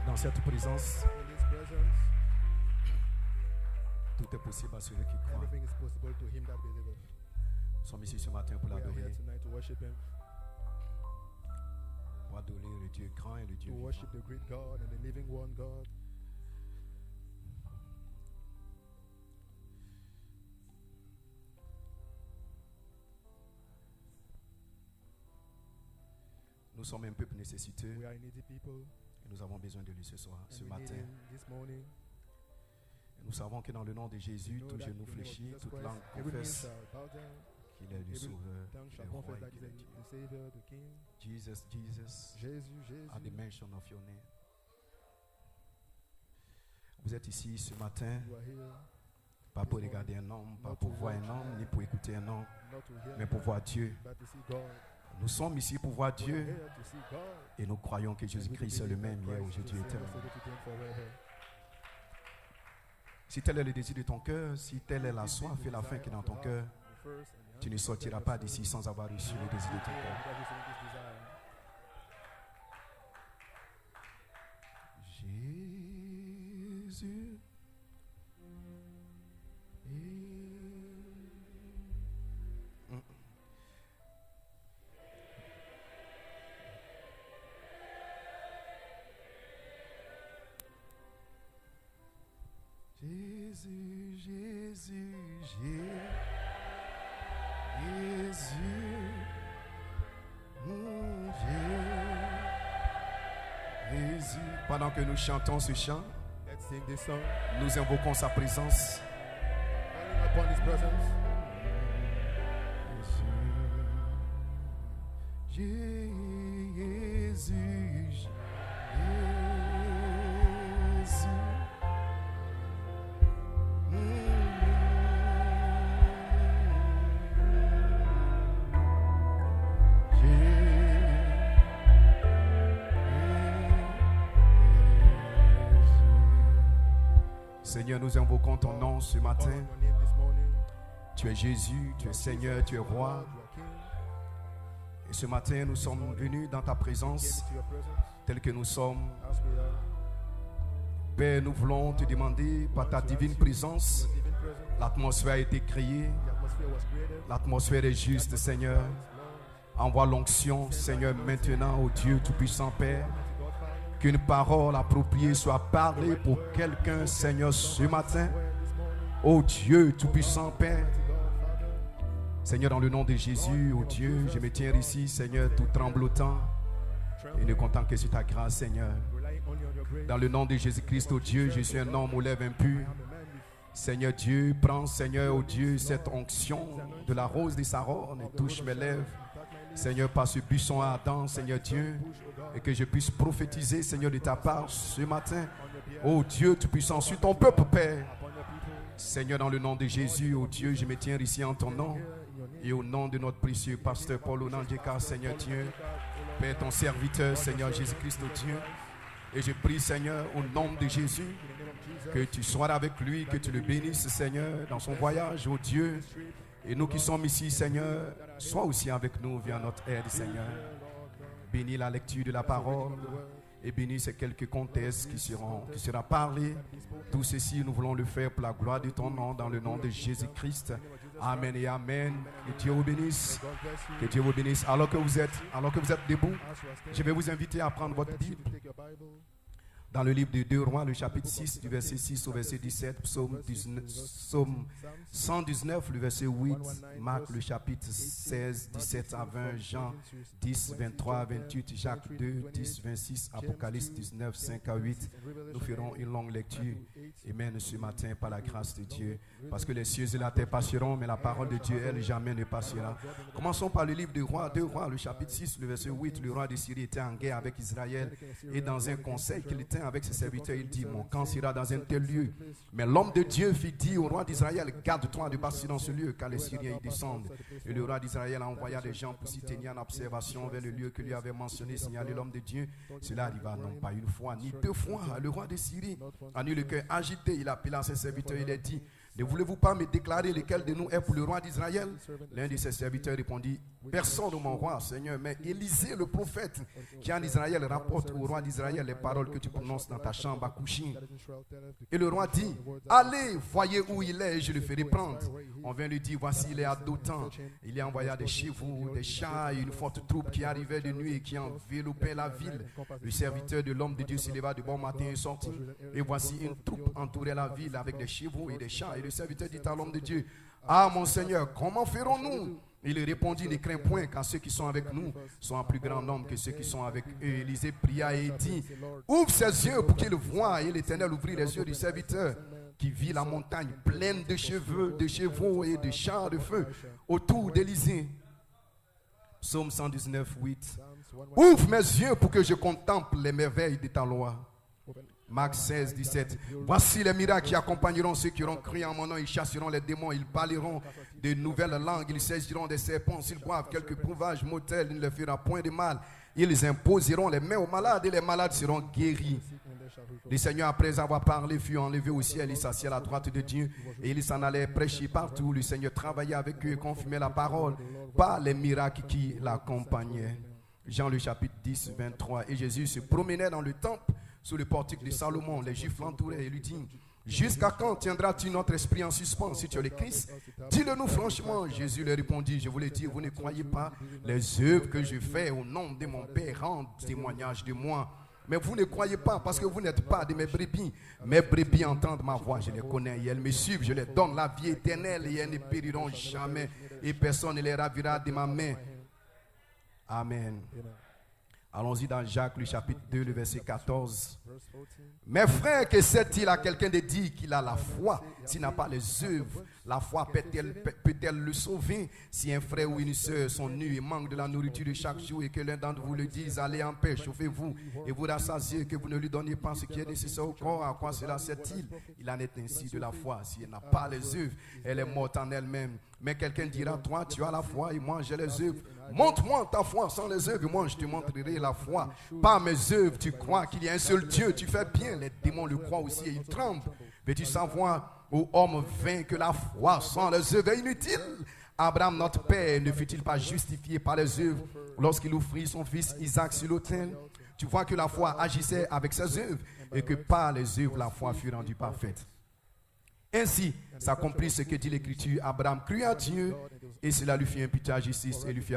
Dans cette présence, In His presence, tout est possible à celui qui croit. everything is possible to him that believeth. Nous sommes ici ce matin pour We are here l'adorer, tonight to worship Him, pour adorer le Dieu grand et le Dieu to vivant. worship the great God and the living one God. Nous sommes un peuple nécessiteux We are a needy people. et nous avons besoin de lui ce soir, ce And we need matin. Him this morning. Et nous savons que dans le nom de Jésus, Know tout that genou in the name of fléchit, Jesus toute Christ, langue every knee confesse shall bow down, qu'il est le every Sauveur, tongue shall le Roi confess et that qu'il He est is Dieu. the Savior, the King. Jesus, Jesus, Jésus, at the Jésus. mention of your name. Vous êtes ici ce matin, You are here pas pour regarder un homme, pas pour voir un homme, ni pour écouter un homme, not to hear mais pour voir Dieu. but to see God. Nous sommes ici pour voir We are Dieu here to see God. et nous croyons que Jésus-Christ est le même hier, aujourd'hui et éternellement. Si tel est le désir de ton cœur, si telle est la soif et la faim qui est dans ton cœur, tu ne sortiras pas d'ici sans avoir reçu le désir de ton cœur. Jésus Jésus, Jésus, Jésus, mon Jésus. Pendant que nous chantons ce chant, Let's sing this song. nous invoquons sa présence. Calling upon His presence. Jésus, Jésus. Seigneur, nous invoquons ton nom ce Call matin. on your name this morning. Tu es Jésus, tu es Seigneur, tu es Roi. You are King. Et ce matin, nous sommes venus dans ta Get présence, into your presence tel que nous sommes. as we are. Père, nous voulons te demander, par ta divine présence, Your divine presence. l'atmosphère a été créée, The atmosphere was created. l'atmosphère est juste, Seigneur. Envoie l'onction, Seigneur, maintenant, au Dieu Tout-Puissant, Père. Qu'une parole appropriée soit parlée pour quelqu'un, Seigneur, ce matin. Ô Dieu Tout-Puissant, Père. Seigneur, dans le nom de Jésus, ô Dieu, je me tiens ici, Seigneur, tout tremblotant et ne comptant que sur ta grâce, Seigneur. Relying only on your grace. Dans le nom de Jésus-Christ, ô Dieu, je suis un homme aux lèvres impures. I'm a man with Seigneur Dieu, prends, Seigneur, ô Dieu, cette onction de la rose des Saron et touche mes lèvres. Seigneur, par ce buisson ardent, Seigneur Dieu, et que je puisse prophétiser, Seigneur, de ta part ce matin. Ô Dieu Tout-Puissant, sur ton peuple, Père. upon your people. Seigneur, dans le nom de Jésus, ô Dieu, je me tiens ici en ton nom et au nom de notre précieux pasteur Paul Onandjeka, Seigneur Dieu, Père, ton serviteur, Seigneur Jésus-Christ, ô Dieu. Et je prie, Seigneur, au nom de Jésus, que tu sois avec lui, que tu le bénisses, Seigneur, dans son voyage, ô Dieu. Et nous qui sommes ici, Seigneur, sois aussi avec nous, viens notre aide, Seigneur. Bénis la lecture de la parole et bénis ces quelques contextes qui sera parlé. Tout ceci, nous voulons le faire pour la gloire de ton nom, dans le nom de Jésus-Christ. Amen et amen. Que Dieu vous bénisse. God bless you. Que Dieu vous bénisse. Alors que vous êtes debout, As you are standing, je vais vous inviter à prendre votre I invite you Bible to take your Bible. dans le livre de 2 Rois, le chapitre 6, du verset 6 au verset 17, psaume 119, le verset 8, Marc, le chapitre 16, 17 à 20, Jean 10, 23 à 28, Jacques 2, 10, 26, Apocalypse 19, 5 à 8. Nous ferons une longue lecture. Amen, ce matin, par la grâce de Dieu. Parce que les cieux et la terre passeront, mais la parole de Dieu, elle, jamais ne passera. Commençons par le livre de Rois, 2 Rois, le chapitre 6, le verset 8. Le roi de Syrie était en guerre avec Israël. Et dans un conseil qu'il était avec ses serviteurs, il dit, mon camp sera dans un tel lieu. Mais l'homme de Dieu fit dire au roi d'Israël, garde-toi de passer dans ce lieu, car les Syriens y descendent. Et le roi d'Israël envoya des gens pour s'y tenir en observation vers le lieu que lui avait mentionné, signalé l'homme de Dieu. Cela arriva non pas une fois, ni deux fois. Le roi de Syrie en eut le cœur agité. Il appela ses serviteurs, il a dit, Ne voulez-vous pas me déclarer lequel de nous est pour le roi d'Israël? L'un de ses serviteurs répondit, personne, mon roi, Seigneur, mais Élisée, le prophète, qui en Israël rapporte au roi d'Israël les paroles que tu prononces dans ta chambre à coucher. Et le roi dit, allez, voyez où il est et je le ferai prendre. On vient lui dire, voici, il est à Dothan. Il y envoya des chevaux, des chars et une forte troupe qui arrivait de nuit et qui enveloppait la ville. Le serviteur de l'homme de Dieu s'éleva de bon matin et sortit. Et voici une troupe entourait la ville avec des chevaux et des chars. Et le serviteur dit à l'homme de Dieu, ah mon Seigneur, comment ferons-nous? Il répondit, ne crains point, car ceux qui sont avec nous sont en plus grand nombre que ceux qui sont avec eux. Élisée pria et dit, ouvre ses yeux pour qu'il voie. Et l'Éternel ouvrit les yeux du serviteur, qui vit la montagne pleine de chevaux et de chars de feu autour d'Élisée. Psaume 119, 8. Ouvre mes yeux pour que je contemple les merveilles de ta loi. Marc 16, 17. Voici les miracles qui accompagneront ceux qui auront cru en mon nom. Ils chasseront les démons, ils parleront de nouvelles langues, ils saisiront des serpents. S'ils boivent quelques breuvages mortels, il ne leur fera point de mal. Ils imposeront les mains aux malades et les malades seront guéris. Le Seigneur, après avoir parlé, fut enlevé au ciel. Il s'assit à la droite de Dieu et il s'en allait prêcher partout. Le Seigneur travaillait avec eux et confirmait la parole par les miracles qui l'accompagnaient. Jean le chapitre 10, 23. Et Jésus se promenait dans le temple sous le portique de Salomon. Les Juifs l'entouraient et lui dirent, jusqu'à quand tiendras-tu notre esprit en suspens? Si tu es le Christ, dis-le-nous franchement. Jésus leur répondit, je vous le dis, vous ne croyez pas les œuvres que je fais au nom de mon Père rendent témoignage de moi. Mais vous ne croyez pas parce que vous n'êtes pas de mes brebis. Mes brebis entendent ma voix, je les connais et elles me suivent. Je leur donne la vie éternelle et elles ne périront jamais. Et personne ne les ravira de ma main. Amen. Allons-y dans Jacques, le chapitre 2, le verset 14. Mes frères, que sait-il à quelqu'un de dire qu'il a la foi s'il n'a pas les œuvres? La foi peut-elle le sauver? Si un frère ou une soeur sont nus et manquent de la nourriture de chaque jour et que l'un d'entre vous le dise, allez en paix, chauffez-vous et vous rassasiez, que vous ne lui donniez pas ce qui est nécessaire au corps, à quoi cela sert-il? Il en est ainsi de la foi. Si elle n'a pas les œuvres, elle est morte en elle-même. Mais quelqu'un dira, toi tu as la foi et moi j'ai les œuvres. Montre-moi ta foi sans les œuvres et moi je te montrerai la foi. Par mes œuvres tu crois qu'il y a un seul Dieu, tu fais bien. Les démons le croient aussi et ils tremblent. Veux-tu savoir, ô homme vain, que la foi sans les œuvres est inutile? Abraham notre père ne fut-il pas justifié par les œuvres lorsqu'il offrit son fils Isaac sur l'autel? Tu vois que la foi agissait avec ses œuvres et que par les œuvres la foi fut rendue parfaite. Ainsi s'accomplit ce que dit l'Écriture. Abraham crut à Dieu et cela lui fit imputer à justice et il fut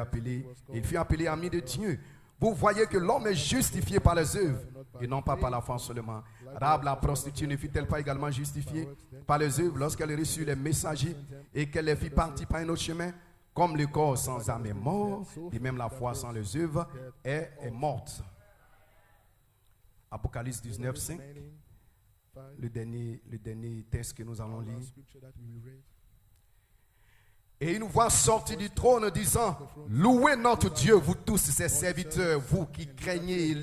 appelé ami de Dieu. Vous voyez que l'homme est justifié par les œuvres et non pas par la foi seulement. Rahab la prostituée ne fut-elle pas également justifiée par les œuvres lorsqu'elle reçut les messagers et qu'elle les fit partir par un autre chemin? Comme le corps sans âme est mort, et même la foi sans les œuvres est morte. Apocalypse 19, 5. Le dernier texte que nous allons lire. Et il nous voit sortir du trône disant, louez notre Dieu, vous tous ses serviteurs, vous qui craignez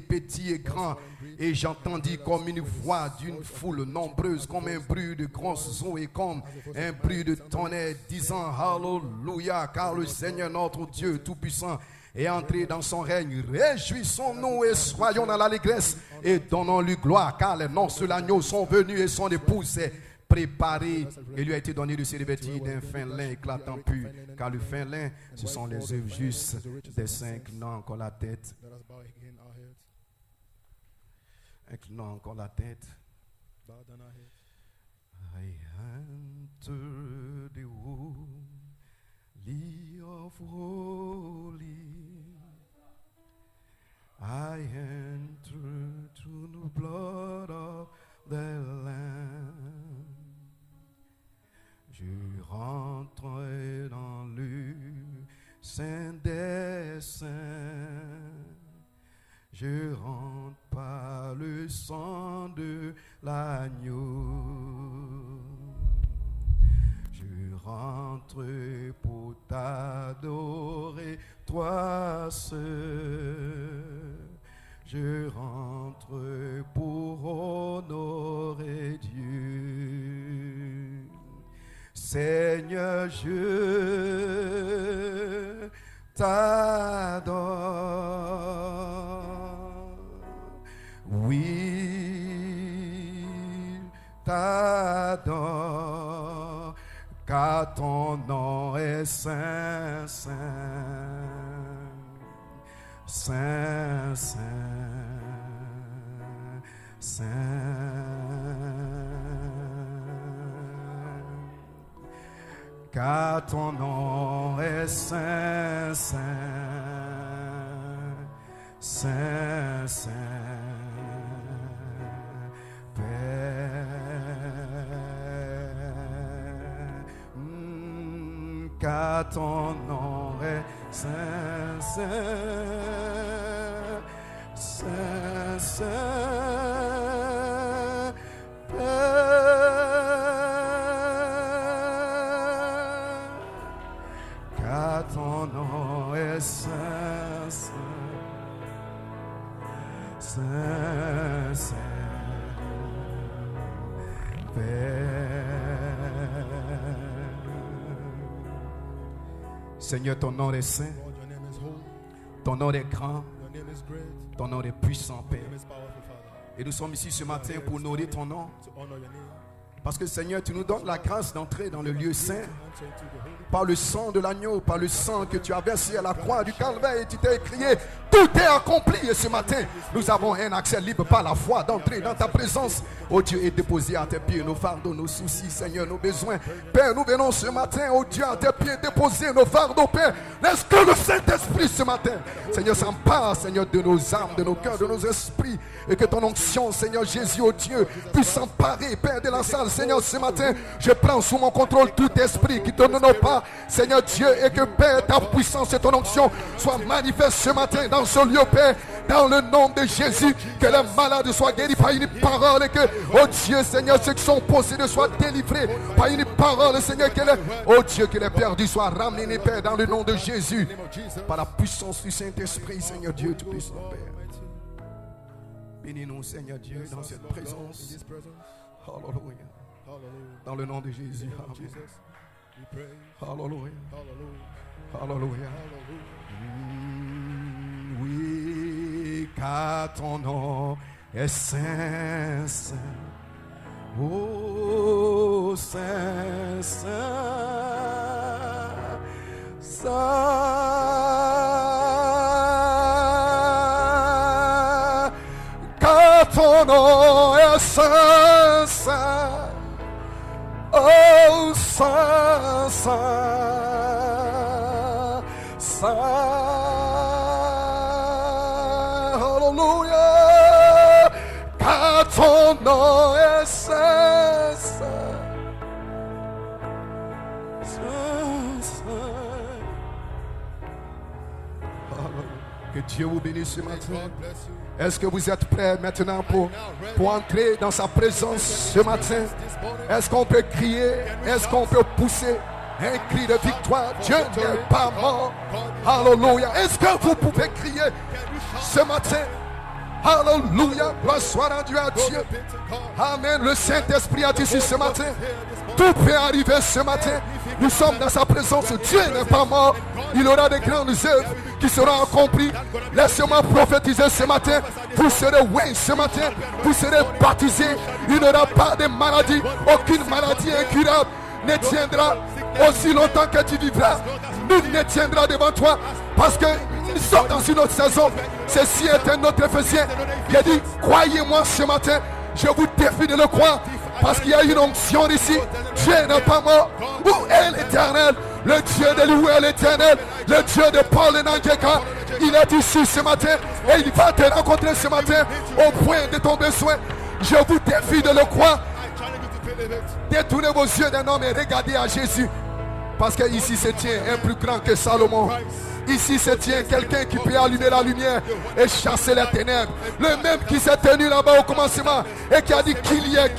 petit et grand. Et j'entendis comme une voix d'une foule nombreuse, comme un bruit de grosses eaux et comme un bruit de tonnerre, disant, Alléluia, car le Seigneur notre Dieu Tout-Puissant est entré dans son règne. Réjouissons-nous et soyons dans l'allégresse et donnons-lui gloire, car les noces de l'agneau sont venus et son épouse est préparée. Et lui a été donné de se revêtir d'un fin lin éclatant pur, car le fin lin, ce sont les œuvres justes des saints. Inclinons encore la tête. Inclinons encore la tête. I enter the holy of holy. I enter through the blood of the Lamb. Je rentre dans le Saint des Saints. Je rentre par le sang de l'agneau. Je rentre pour t'adorer, toi seul. Je rentre pour honorer Dieu. Seigneur, je t'adore. Oui, t'adore. car ton nom est saint, saint, saint, saint, saint. Car ton nom est saint, saint, saint, saint, Père. Car ton nom est saint, saint, saint, saint, Père. Car ton nom est saint, saint, saint, saint, Père. Seigneur, ton nom est saint, Lord, your name is holy. ton nom est grand, Your name is great. ton nom est puissant, Père. Your name is powerful, Father. Et nous sommes ici ce matin pour honorer ton nom. To honor your name. Parce que Seigneur, tu nous donnes la grâce d'entrer dans le lieu saint Enter into the holy par le sang de l'agneau, par le sang que tu as versé à la croix du Calvaire et tu t'es écrié, tout est accompli. Et ce matin, nous avons un accès libre par la foi d'entrer dans ta présence. Oh Dieu, et déposer à tes pieds nos fardeaux, nos soucis, Seigneur, nos besoins. Père, nous venons ce matin, oh Dieu, à tes pieds, déposer nos fardeaux, Père. Laisse que le Saint-Esprit ce matin, Seigneur, s'empare, Seigneur, de nos âmes, de nos cœurs, de nos esprits. Et que ton onction, Seigneur Jésus, oh Dieu, puisse s'emparer, Père, de la salle. Seigneur, ce matin, je prends sous mon contrôle tout esprit qui te donne pas, Seigneur Dieu, et que, Père, ta puissance et ton onction soient manifestes ce matin dans ce lieu, Père, dans le nom de Jésus. Que les malades soient guéris par une parole et que, oh Dieu, Seigneur, ceux qui sont possédés soient délivrés par une parole, Seigneur, que les, oh Dieu, que les perdus soient ramenés, Père, dans le nom de Jésus, name of Jesus. par la puissance du Saint-Esprit, Seigneur Dieu Tout-Puissant, Père. Bénis-nous, Seigneur Dieu, dans cette In présence. this presence. Alléluia. Hallelujah. Dans le nom de Jésus. In the name of Amen. Jesus. We pray. Alléluia. Hallelujah. Alléluia. Hallelujah. Oui, car ton nom est saint, saint. Oh, saint, saint, saint. Car ton nom est saint, saint. Oh, saint, saint, saint. Hallelujah. Car ton nom est saint, saint, saint, saint. Hallelujah. Que Dieu vous bénisse ce May matin. God bless you. Est-ce que vous êtes prêts maintenant pour entrer dans sa présence ce matin? Est-ce qu'on peut crier? Est-ce qu'on peut pousser un cri de victoire? Dieu n'est pas mort. Alléluia. Est-ce que vous pouvez crier ce matin? Alléluia. Gloire soit rendue à Dieu. Amen. Le Saint-Esprit est ici ce matin. Tout peut arriver ce matin. Nous sommes dans sa présence. Dieu n'est pas mort. Il aura de grandes œuvres qui seront accomplies. Laissez-moi prophétiser ce matin. Vous serez oui ce matin. Vous serez baptisés. Il n'y aura pas de maladie. Aucune maladie incurable ne tiendra aussi longtemps que tu vivras. Nul ne tiendra devant toi. Parce que nous sommes dans une autre saison. Ceci est un autre Éphésien. Il a dit, croyez-moi ce matin. Je vous défie de le croire. Parce qu'il y a une onction ici. Dieu n'est pas mort. Où est l'Éternel? Le Dieu de l'Ouest est l'Éternel. Le Dieu de Paul et Nangeka. Il est ici ce matin. Et il va te rencontrer ce matin au point de ton besoin. Je vous défie de le croire. Détournez vos yeux d'un homme et regardez à Jésus. Parce qu'ici se tient un plus grand que Salomon. Ici se tient quelqu'un qui peut allumer la lumière et chasser les ténèbres. Le même qui s'est tenu là-bas au commencement et qui a dit qu'il y ait.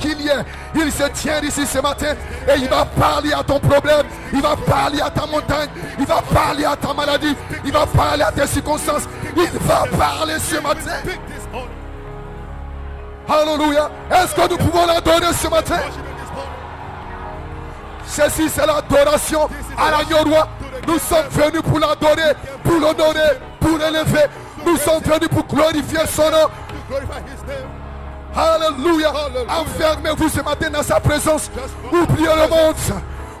Il se tient ici ce matin et il va parler à ton problème. Il va parler à ta montagne. Il va parler à ta maladie. Il va parler à tes circonstances. Il va parler ce matin. Alléluia. Est-ce que nous pouvons l'adorer ce matin? Ceci c'est l'adoration à l'agneau roi. Nous sommes venus pour l'adorer, pour l'honorer, pour l'élever. Nous sommes venus pour glorifier son nom. Alléluia. Enfermez-vous ce matin dans sa présence. Oubliez le monde.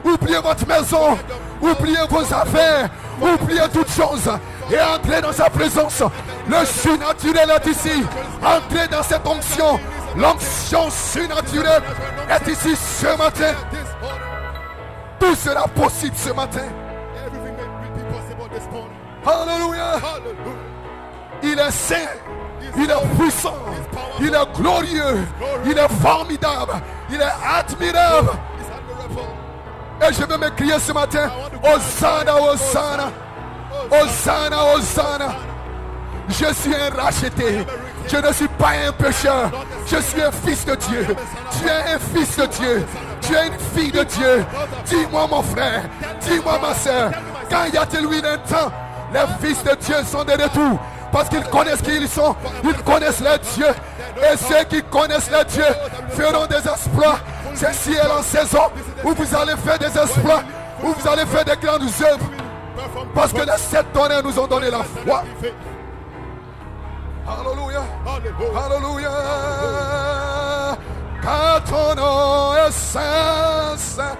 oubliez votre maison, oubliez vos affaires, oubliez toutes choses et entrez dans sa présence. Le surnaturel est ici. Entrez dans cette onction. L'onction surnaturelle est ici ce matin. Tout sera possible ce matin. Everything may be possible this morning. Alléluia. Hallelujah. Il est saint, il est puissant, il est glorieux, il est formidable, il est admirable. It's admirable. Et je veux me crier ce matin, Hosanna, Hosanna, Hosanna, Hosanna. Je suis un racheté, je ne suis pas un pécheur, je suis un fils de Dieu. Tu es un fils de Dieu, tu es une fille de Dieu. Dis-moi mon frère, dis-moi ma soeur, quand y a-t-il eu un temps, les fils de Dieu sont de retour parce qu'ils connaissent qui ils sont, ils connaissent les dieux. Et ceux qui connaissent les dieux feront des exploits. C'est si elle en saison où vous allez faire des exploits, où vous allez faire des grandes œuvres. Parce que les 7 tonnerres nous ont donné la foi. Alléluia, Alléluia. Car ton nom est saint, saint,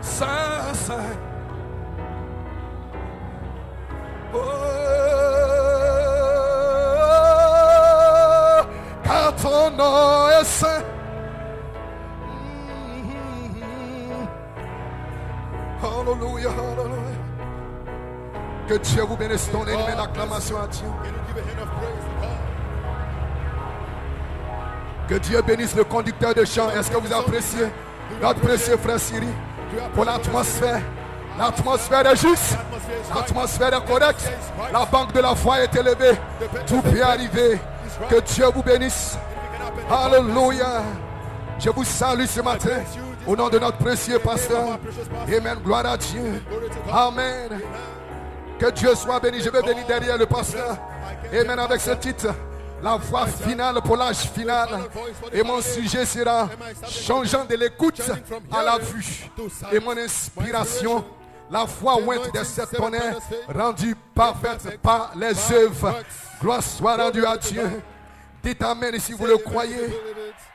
saint, saint. Oh, car ton nom est saint. Alléluia, Alléluia. Que Dieu vous bénisse. Donnez une acclamation à Dieu. Can you give a hand of praise to God? Que Dieu bénisse le conducteur de chant. Est-ce que vous appréciez notre précieux frère Siri pour l'atmosphère? L'atmosphère est juste. L'atmosphère est correcte. La banque de la foi est élevée. Tout peut arriver. Que Dieu vous bénisse. Alléluia. Je vous salue ce matin. Au nom de notre précieux pasteur. Amen. Gloire à Dieu. Amen. Que Dieu soit béni. Je vais venir derrière le pasteur. Amen. Avec ce titre. La voix finale pour l'âge final. Et mon sujet sera changeant de l'écoute à la vue. Et mon inspiration, la foi ointe des 7 tonnerres, rendue parfaite par les œuvres. Gloire soit rendue à Dieu. Dites amen si vous le croyez.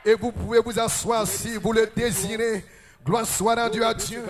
Et vous pouvez vous asseoir si vous le désirez. Gloire soit rendue à Dieu.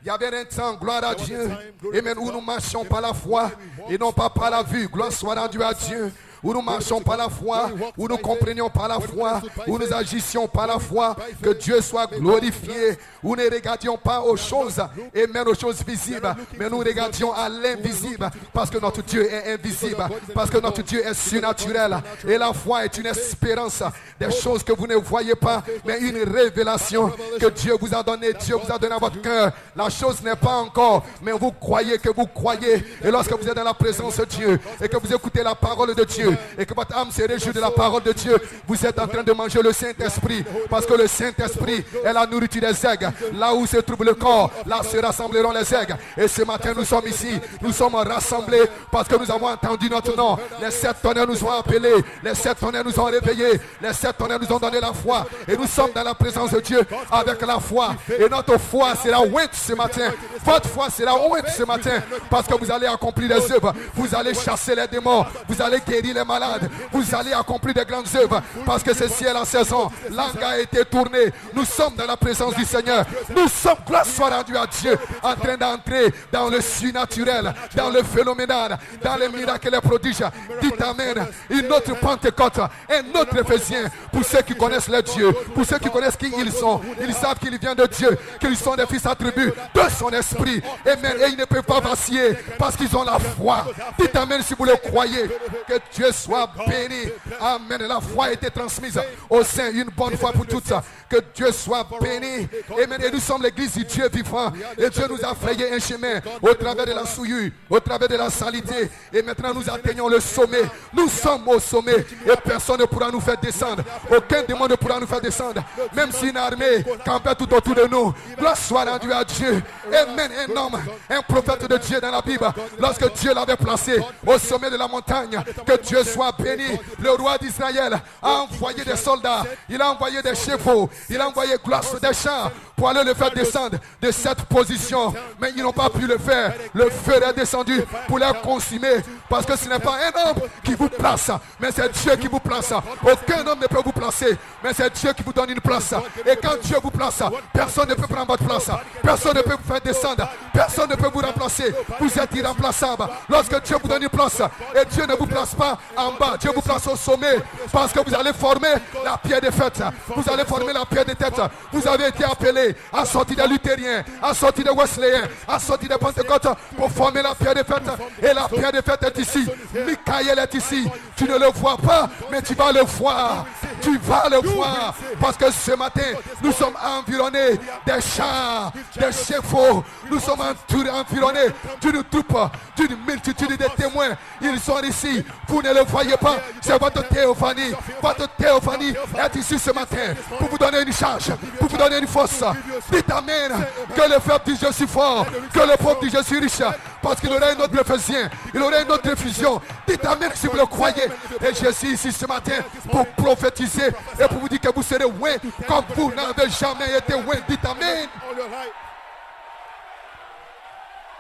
Il y avait un temps, gloire à Dieu, amen, où nous marchons par la foi et non pas par la vue. Gloire soit rendue à Dieu. Où nous marchons par la foi, où nous comprenions par la foi, où nous agissions par la foi, que Dieu soit glorifié, où nous ne regardions pas aux choses et même aux choses visibles, mais nous regardions à l'invisible, parce que notre Dieu est invisible, parce que notre Dieu est surnaturel, et la foi est une espérance des choses que vous ne voyez pas, mais une révélation que Dieu vous a donnée, Dieu vous a donné à votre cœur. La chose n'est pas encore, mais vous croyez que vous croyez, et lorsque vous êtes dans la présence de Dieu, et que vous écoutez la parole de Dieu, et que votre âme se réjouit de la parole de Dieu, vous êtes en train de manger le Saint-Esprit, parce que le Saint-Esprit est la nourriture des aigles. Là où se trouve le corps, là se rassembleront les aigles. Et ce matin nous sommes ici, nous sommes rassemblés parce que nous avons entendu notre nom. Les 7 tonnerres nous ont appelés, les 7 tonnerres nous ont réveillés, les 7 tonnerres nous ont donné la foi, et nous sommes dans la présence de Dieu avec la foi. Et notre foi sera ointe ce matin, votre foi sera ointe ce matin, parce que vous allez accomplir des œuvres, vous allez chasser les démons, vous allez guérir les malades, vous allez accomplir des grandes œuvres, parce que ceci est la saison. L'angle a été tourné, nous sommes dans la présence du Seigneur, nous sommes, gloire soit rendue à Dieu, en train d'entrer dans le surnaturel, dans le phénoménal, dans les miracles et les prodiges. Dites amen. Une autre Pentecôte, un autre Éphésien, pour ceux qui connaissent le Dieu, pour ceux qui connaissent qui ils sont, ils savent qu'ils viennent de Dieu, qu'ils sont des fils attributs de son esprit. Amen. Et ils ne peuvent pas vaciller parce qu'ils ont la foi. Dites amen si vous le croyez. Que Dieu soit béni. Amen. La foi a été transmise au sein une bonne fois pour toutes. Que Dieu soit béni. Amen. Et nous sommes l'église du Dieu vivant. Et Dieu nous a frayé un chemin au travers de la souillure, au travers de la saleté. Et maintenant nous atteignons le sommet. Nous sommes au sommet. Et personne ne pourra nous faire descendre. Aucun démon ne pourra nous faire descendre. Même si une armée campait tout autour de nous. Gloire soit rendue à Dieu. Amen. Un homme, un prophète de Dieu dans la Bible, lorsque Dieu l'avait placé au sommet de la montagne, que Dieu soit béni, le roi d'Israël a envoyé des soldats, il a envoyé des chevaux, il a envoyé gloire des chars pour pour aller le faire descendre de cette position. Mais ils n'ont pas pu le faire. Le feu est descendu pour les consumer. Parce que ce n'est pas un homme qui vous place, mais c'est Dieu qui vous place. Aucun homme ne peut vous placer, mais c'est Dieu qui vous donne une place. Et quand Dieu vous place, personne ne peut prendre votre place. Personne ne peut vous faire descendre. Personne ne peut vous remplacer. Vous êtes irremplaçable. Lorsque Dieu vous donne une place, et Dieu ne vous place pas en bas, Dieu vous place au sommet. Parce que vous allez former la pierre de fête. Vous allez former la pierre de tête. Vous avez été appelé à sortir des luthériens, à sortir des wesleyens, à sortir des pentecôtes pour former la pierre de fête. Et la pierre de fête est ici. Michael est ici. Tu ne le vois pas, mais tu vas le voir. Tu vas le voir. Parce que ce matin, nous sommes environnés des chars, des chevaux. Nous sommes environnés d'une troupe, d'une multitude de témoins. Ils sont ici. Vous ne le voyez pas. C'est votre théophanie. Votre théophanie est ici ce matin pour vous donner une charge, pour vous donner une force. Dites amen. Que le faible dit je suis fort, que le pauvre dit je suis riche. Parce qu'il aurait une autre Éphésien, il aurait une autre effusion. Dites amen si vous le croyez. Et je suis ici ce matin pour prophétiser et pour vous dire que vous serez loin comme vous n'avez jamais été loin. Dites amen.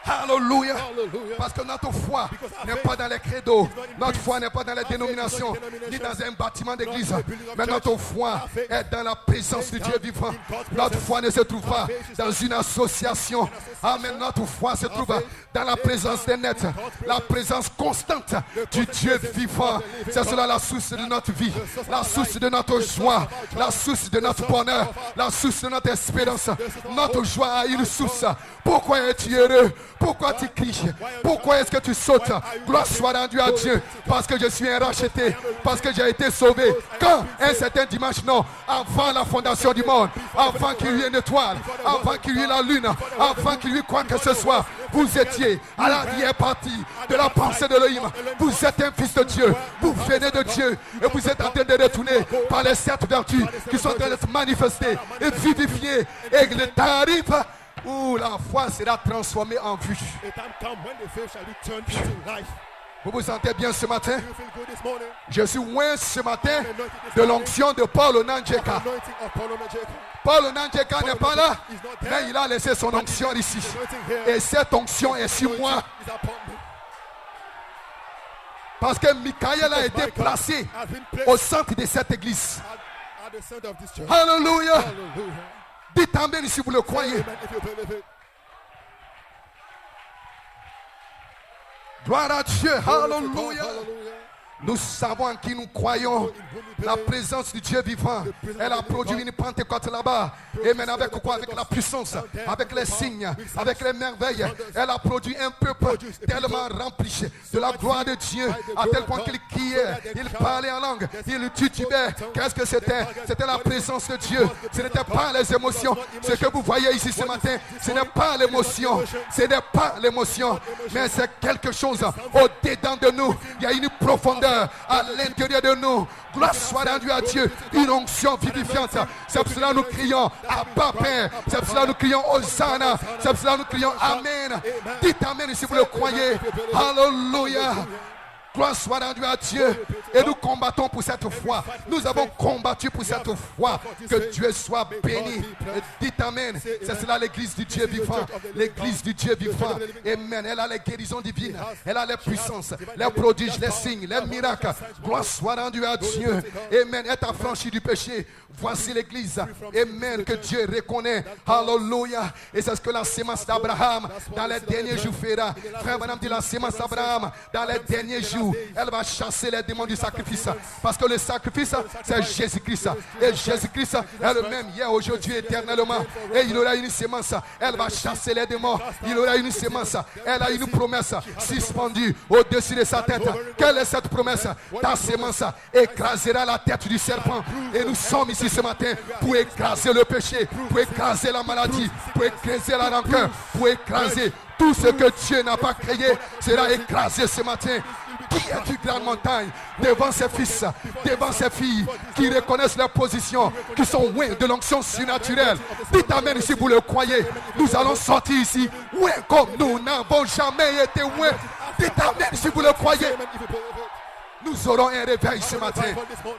Alléluia. Parce que notre foi n'est pas dans les credos. Notre foi n'est pas dans les dénominations, ni dans un bâtiment d'église. Mais notre foi est dans la présence du Dieu vivant. Notre foi ne se trouve pas dans une association. Amen. Notre foi se trouve dans la présence des nets. La présence constante du Dieu vivant. C'est cela la source de notre vie. La source de notre joie. La source de notre bonheur. La source de notre espérance. Notre joie a une source. Pourquoi es-tu heureux? Pourquoi tu cries? Pourquoi est-ce que tu sautes? Gloire soit rendue à Dieu. Parce que je suis un racheté. Parce que j'ai été sauvé. Quand? Un certain dimanche, non. Avant la fondation du monde. Avant qu'il y ait une étoile. Avant qu'il y ait la lune. Avant qu'il y ait quoi que ce soit. Vous étiez à l'arrière-partie de la pensée de l'Élohim. Vous êtes un fils de Dieu. Vous venez de Dieu. Et vous êtes en train de retourner par les sept vertus qui sont en train de se manifester et vivifier. Et le tarif où la foi sera transformée en vue. Vous vous sentez bien ce matin? Je suis loin ce matin de l'onction de Paul Onanjeka. Paul Onanjeka n'est pas là, mais il a laissé son onction ici. Et cette onction est sur moi. Parce que Michael a été placé au centre de cette église. Alléluia. Dites amen si vous le croyez. Gloire à Dieu. Alléluia. Nous savons en qui nous croyons. La présence du Dieu vivant. Elle a produit une Pentecôte là-bas. Et maintenant avec quoi? Avec la puissance, avec les signes, avec les merveilles. Elle a produit un peuple tellement rempli de la gloire de Dieu. À tel point qu'il criait, il parlait en langue, il titubait. Qu'est-ce que c'était? C'était la présence de Dieu. Ce n'était pas les émotions. Ce que vous voyez ici ce matin, ce n'est pas l'émotion. Ce n'est pas l'émotion. Mais c'est quelque chose au-dedans de nous. Il y a une profondeur à l'intérieur de nous. Gloire soit rendue à Dieu. Une onction vivifiante. C'est pour cela que nous crions Abba Père. C'est pour cela que nous crions Hosanna. C'est pour cela que nous crions Amen. Dites Amen si vous le croyez. Alléluia. Gloire soit rendue à Dieu. Et nous combattons pour cette foi. Nous avons combattu pour cette foi. Que Dieu soit béni. Dites Amen. C'est cela l'église du Dieu vivant. L'église du Dieu vivant. Amen. Elle a les guérisons divines. Elle a les puissances, les prodiges, les signes, les miracles. Gloire soit rendue à Dieu. Amen. Elle t'a franchi du péché. Voici l'église. Amen. Que Dieu reconnaît. Alléluia. Et c'est ce que la sémence d'Abraham dans les derniers jours fera. Frère, madame dit la sémence d'Abraham dans les derniers jours. Elle va chasser les démons du sacrifice. Parce que le sacrifice, c'est Jésus-Christ. Et Jésus-Christ est le même hier, aujourd'hui, éternellement. Et il aura une sémence. Elle va chasser les démons. Il aura une sémence. Elle a une promesse suspendue au-dessus de sa tête. Quelle est cette promesse? Ta sémence écrasera la tête du serpent. Et nous sommes ici ce matin pour écraser le péché, pour écraser la maladie, pour écraser la rancœur, pour écraser tout ce que Dieu n'a pas créé sera écrasé ce matin. Qui est une grande montagne devant ses fils, devant ses filles qui reconnaissent leur position, qui sont loin de l'onction surnaturelle? Dites amen si vous le croyez. Nous allons sortir ici loin comme nous n'avons jamais été loin. Dites amen si vous le croyez. Nous aurons un réveil ce matin.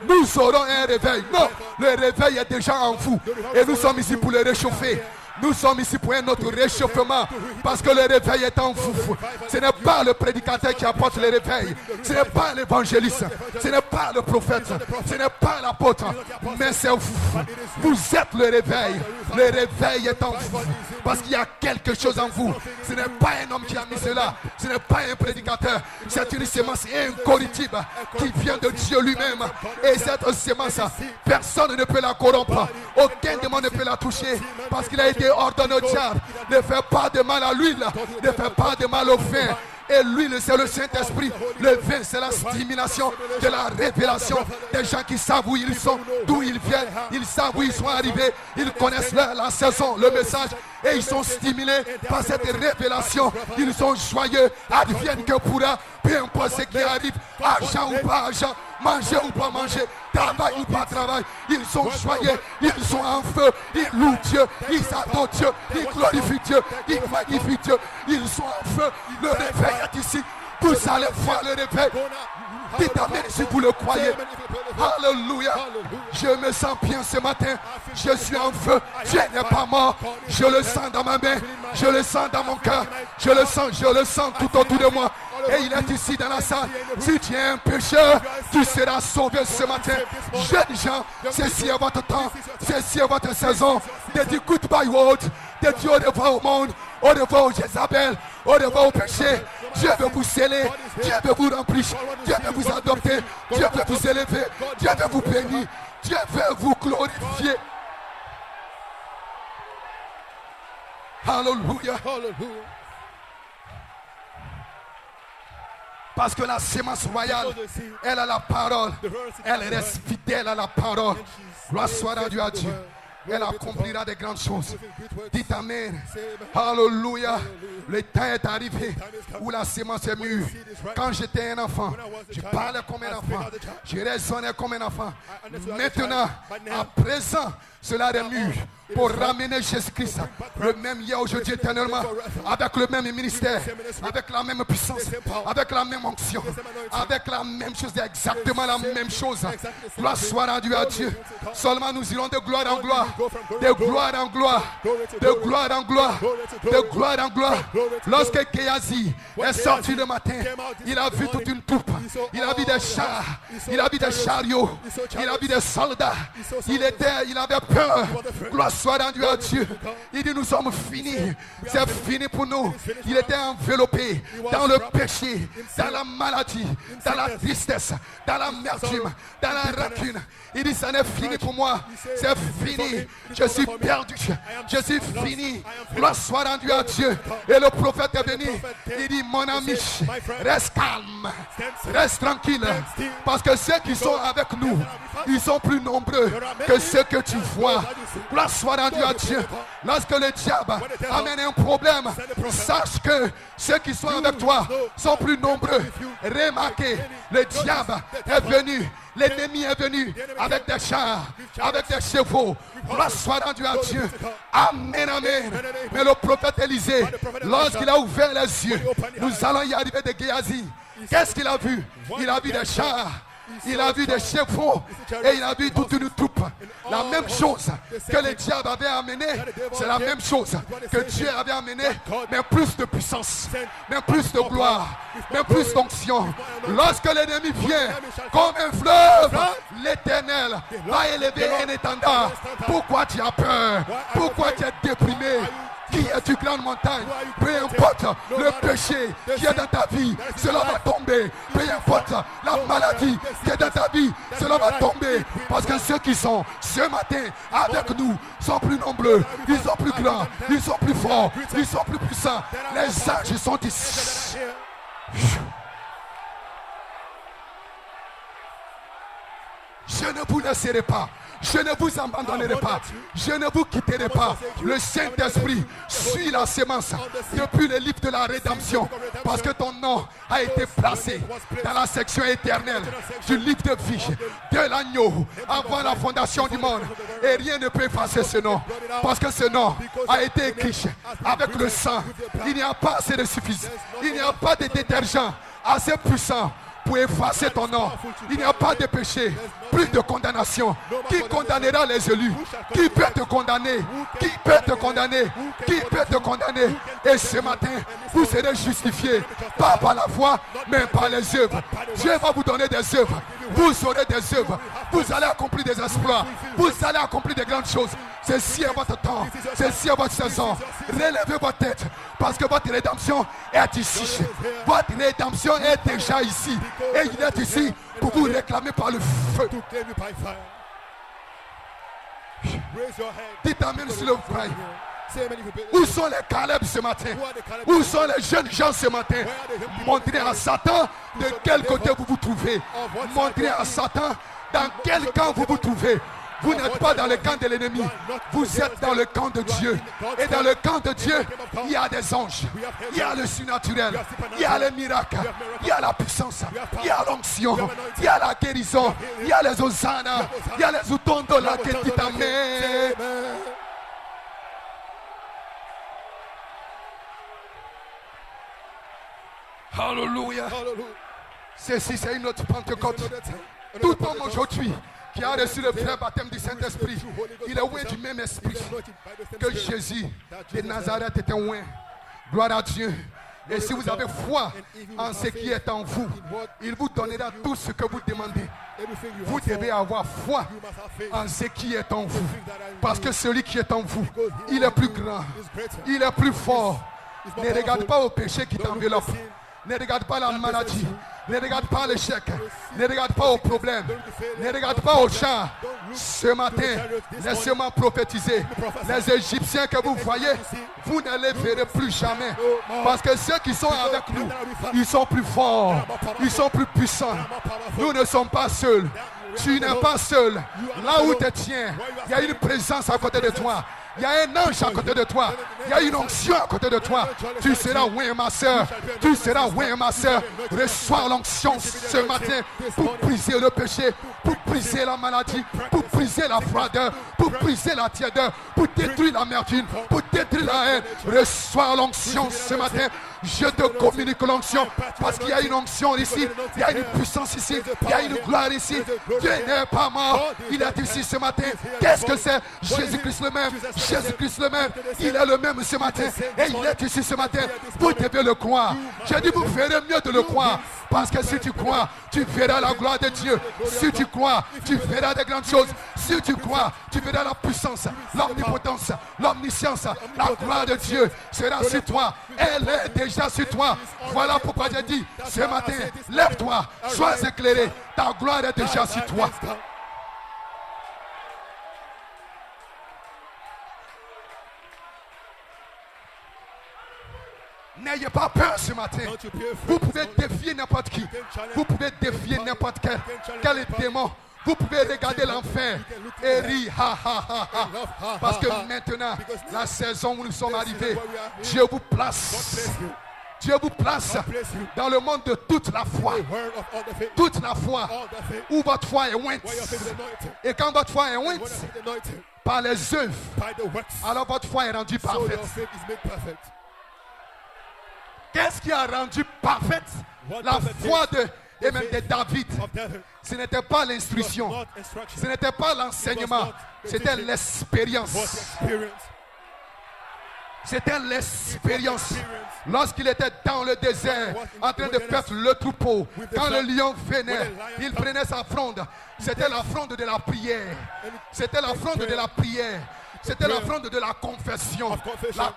Nous aurons un réveil. Non, le réveil est déjà en vous. Et nous sommes ici pour le réchauffer. Nous sommes ici pour un autre réchauffement. Parce que le réveil est en vous. Ce n'est pas le prédicateur qui apporte le réveil. Ce n'est pas l'évangéliste. Ce n'est pas le prophète. Ce n'est pas l'apôtre. Mais c'est vous. Vous êtes le réveil. Le réveil est en vous. Parce qu'il y a quelque chose en vous. Ce n'est pas un homme qui a mis cela. Ce n'est pas un prédicateur. C'est une sémence incorruptible qui vient de Dieu lui-même. Et cette sémence, personne ne peut la corrompre. Aucun démon ne peut la toucher. Parce qu'il a été ordonné au diable. Ne fais pas de mal à l'huile. Ne fais pas de mal au vin. Et l'huile, c'est le Saint-Esprit. Le vin, c'est la stimulation de la révélation. Des gens qui savent où ils sont, d'où ils viennent. Ils savent où ils sont arrivés. Ils connaissent la saison, le message. Et ils sont stimulés par cette révélation. Ils sont joyeux. Advienne que pourra. Peu importe ce qui arrive. Argent ou pas argent. Manger ou pas manger. Travail ou pas travail. Ils sont joyeux. Ils sont en feu. Ils louent Dieu. Ils adorent Dieu. Ils glorifient Dieu. Ils magnifient Dieu. Ils sont en feu. Le réveil est ici. Vous allez voir le réveil. Dites amen si vous le croyez. Alléluia. Je me sens bien ce matin. Je suis en feu. Dieu n'est pas mort. Je le sens dans ma main. Je le sens dans mon cœur. Je le sens tout autour de moi. Et il est ici dans la salle. Si tu es un pécheur, tu seras sauvé ce matin. Jeunes gens, ceci est votre temps. Ceci est votre saison. De dire goodbye world. De dire au revoir au monde. Au revoir aux Jézabel. Au revoir au péché. Dieu veut vous sceller. Dieu veut vous remplir. Dieu veut vous adopter. Dieu veut vous élever. Dieu veut vous bénir. Dieu veut vous glorifier. Alléluia. Parce que la sémence royale, elle a la parole. Elle reste fidèle à la parole. Gloire soit rendue à Dieu. Elle accomplira des grandes choses. Dites amen. Alléluia. Le temps est arrivé où la sémence est mûre. Quand j'étais un enfant, je parlais comme un enfant. Je raisonnais comme un enfant. Maintenant, à présent, cela est mûr pour ramener Jésus-Christ, le même hier, aujourd'hui, éternellement, avec le même ministère, avec la même puissance, avec la même onction, avec la même chose, exactement la même chose. Gloire soit rendue à Dieu. Seulement nous irons de gloire en gloire, de gloire en gloire, de gloire en gloire, de gloire en gloire. Lorsque Géasi est sorti le matin, il a vu toute une troupe, il a vu des chars, il a vu des chariots, il a vu des soldats, il avait peur. Gloire soit rendu à Dieu. Il dit nous sommes finis. C'est fini pour nous. Il était enveloppé dans le péché, dans la maladie, dans la tristesse, dans l'amertume, dans la rancune. Il dit ça n'est fini pour moi. C'est fini. Je suis perdu. Je suis fini. Gloire soit rendue à Dieu. Et le prophète est venu. Il dit mon ami, reste calme. Reste tranquille. Parce que ceux qui sont avec nous, ils sont plus nombreux que ceux que tu vois. Gloire soit rendue à Dieu. Lorsque le diable amène un problème, sache que ceux qui sont avec toi sont plus nombreux. Remarquez, le diable est venu. L'ennemi est venu avec des chars, avec des chevaux. Gloire soit rendue à Dieu. Amen, amen. Mais le prophète Élisée, lorsqu'il a ouvert les yeux, nous allons y arriver de Géasi. Qu'est-ce qu'il a vu? Il a vu des chars. Il a vu des chevaux et il a vu toute une troupe. La même chose que le diable avait amené, c'est la même chose que Dieu avait amené, mais plus de puissance, mais plus de gloire, mais plus d'onction. Lorsque l'ennemi vient comme un fleuve, l'Éternel va élever un étendard. Pourquoi tu as peur? Pourquoi tu es déprimé? Qui est du grande montagne? Peu importe le péché qui est dans ta vie, cela va tomber. Peu importe la maladie qui est dans ta vie, cela va tomber. Parce que ceux qui sont ce matin avec nous sont plus nombreux, ils sont plus grands, ils sont plus forts, ils sont plus puissants. Les anges sont ici. Je ne vous laisserai pas. Je ne vous abandonnerai pas. Je ne vous quitterai pas. Le Saint-Esprit suit la sémence depuis le livre de la rédemption. Parce que ton nom a été placé dans la section éternelle du livre de vie de l'agneau avant la fondation du monde. Et rien ne peut effacer ce nom. Parce que ce nom a été écrit avec le sang. Il n'y a pas assez de suffisance. Il n'y a pas de détergent assez puissant pour effacer ton nom. Il n'y a pas de péché, plus de condamnation. Qui condamnera les élus? Qui peut te condamner? Qui peut te condamner? Qui peut te condamner? Et ce matin, vous serez justifiés, pas par la foi, mais par les œuvres. Dieu va vous donner des œuvres. Vous aurez des œuvres. Vous allez accomplir des exploits. Vous allez accomplir des grandes choses. Ceci est votre temps. Ceci est votre saison. Relevez votre tête, parce que votre rédemption est ici. Votre rédemption est déjà ici. Et il est ici pour vous réclamer par le feu. Dites amen sur le frère. Où sont les Caleb ce matin? Où sont les jeunes gens ce matin? Montrez à Satan de quel côté vous vous trouvez. Montrez à Satan dans quel camp vous vous trouvez. Vous n'êtes pas dans le camp de l'ennemi. Vous êtes dans le camp de Dieu. Et dans le camp de Dieu, il y a des anges. Il y a le surnaturel. Il y a les miracles. Il y a la puissance. Il y a l'onction. Il y a la guérison. Il y a les hosannas. Il y a les utondo la ketitame. Alléluia. Ceci, c'est une autre Pentecôte. Tout homme aujourd'hui qui a reçu le vrai baptême du Saint-Esprit, il est oint du même esprit que Jésus de Nazareth était oint. Gloire à Dieu. Et si vous avez foi en ce qui est en vous, il vous donnera tout ce que vous demandez. Vous devez avoir foi en ce qui est en vous. Parce que celui qui est en vous, il est plus grand, il est plus fort. Ne regarde pas au péché qui t'enveloppe. Ne regarde pas la maladie. Ne regarde pas l'échec. Ne regarde pas au problème. Ne regarde pas au champ. Ce matin, laissez-moi prophétiser. Les Égyptiens que vous voyez, vous ne les verrez plus jamais. Parce que ceux qui sont avec nous, ils sont plus forts. Ils sont plus puissants. Nous ne sommes pas seuls. Tu n'es pas seul. Là où tu tiens, il y a une présence à côté de toi. Il y a un ange à côté de toi. Il y a une onction à côté de toi. Tu seras oui, ma soeur. Tu seras oui, ma soeur. Reçois l'onction ce matin pour briser le péché, pour briser la maladie, pour briser la froideur, pour briser la tièdeur, pour détruire l'amertume, pour détruire la haine. Reçois l'onction ce matin. Je te communique l'onction parce qu'il y a une onction ici, il y a une puissance ici, il y a une gloire ici. Dieu n'est pas mort, il est ici ce matin. Qu'est-ce que c'est? Jésus-Christ le même, Jésus-Christ le même, il est le même ce matin et il est ici ce matin. Vous devez le croire. Je dis, vous ferez mieux de le croire parce que si tu crois, tu verras la gloire de Dieu. Si tu crois, tu verras des grandes choses. Si tu crois, tu verras la puissance, l'omnipotence, l'omniscience, la gloire de Dieu sera sur toi. Elle est déjà sur toi. Voilà pourquoi j'ai dit ce matin, lève-toi, sois éclairé. Ta gloire est déjà sur toi. N'ayez pas peur ce matin. Vous pouvez défier n'importe qui. Vous pouvez défier n'importe quel démon. Vous pouvez regarder l'enfer et rire. Parce que maintenant, la saison où nous sommes arrivés, Dieu vous place. Dieu vous place dans le monde de toute la foi. Toute la foi. Où votre foi est ointe. Et quand votre foi est ointe, par les œuvres, alors votre foi est rendue parfaite. Qu'est-ce qui a rendu parfaite la foi et même de David? Ce n'était pas l'instruction, ce n'était pas l'enseignement, c'était l'expérience. C'était l'expérience. Lorsqu'il était dans le désert, en train de perdre le troupeau, quand le lion venait, il prenait sa fronde. C'était la fronde de la prière. C'était la fronde de la prière. C'était la fronde de la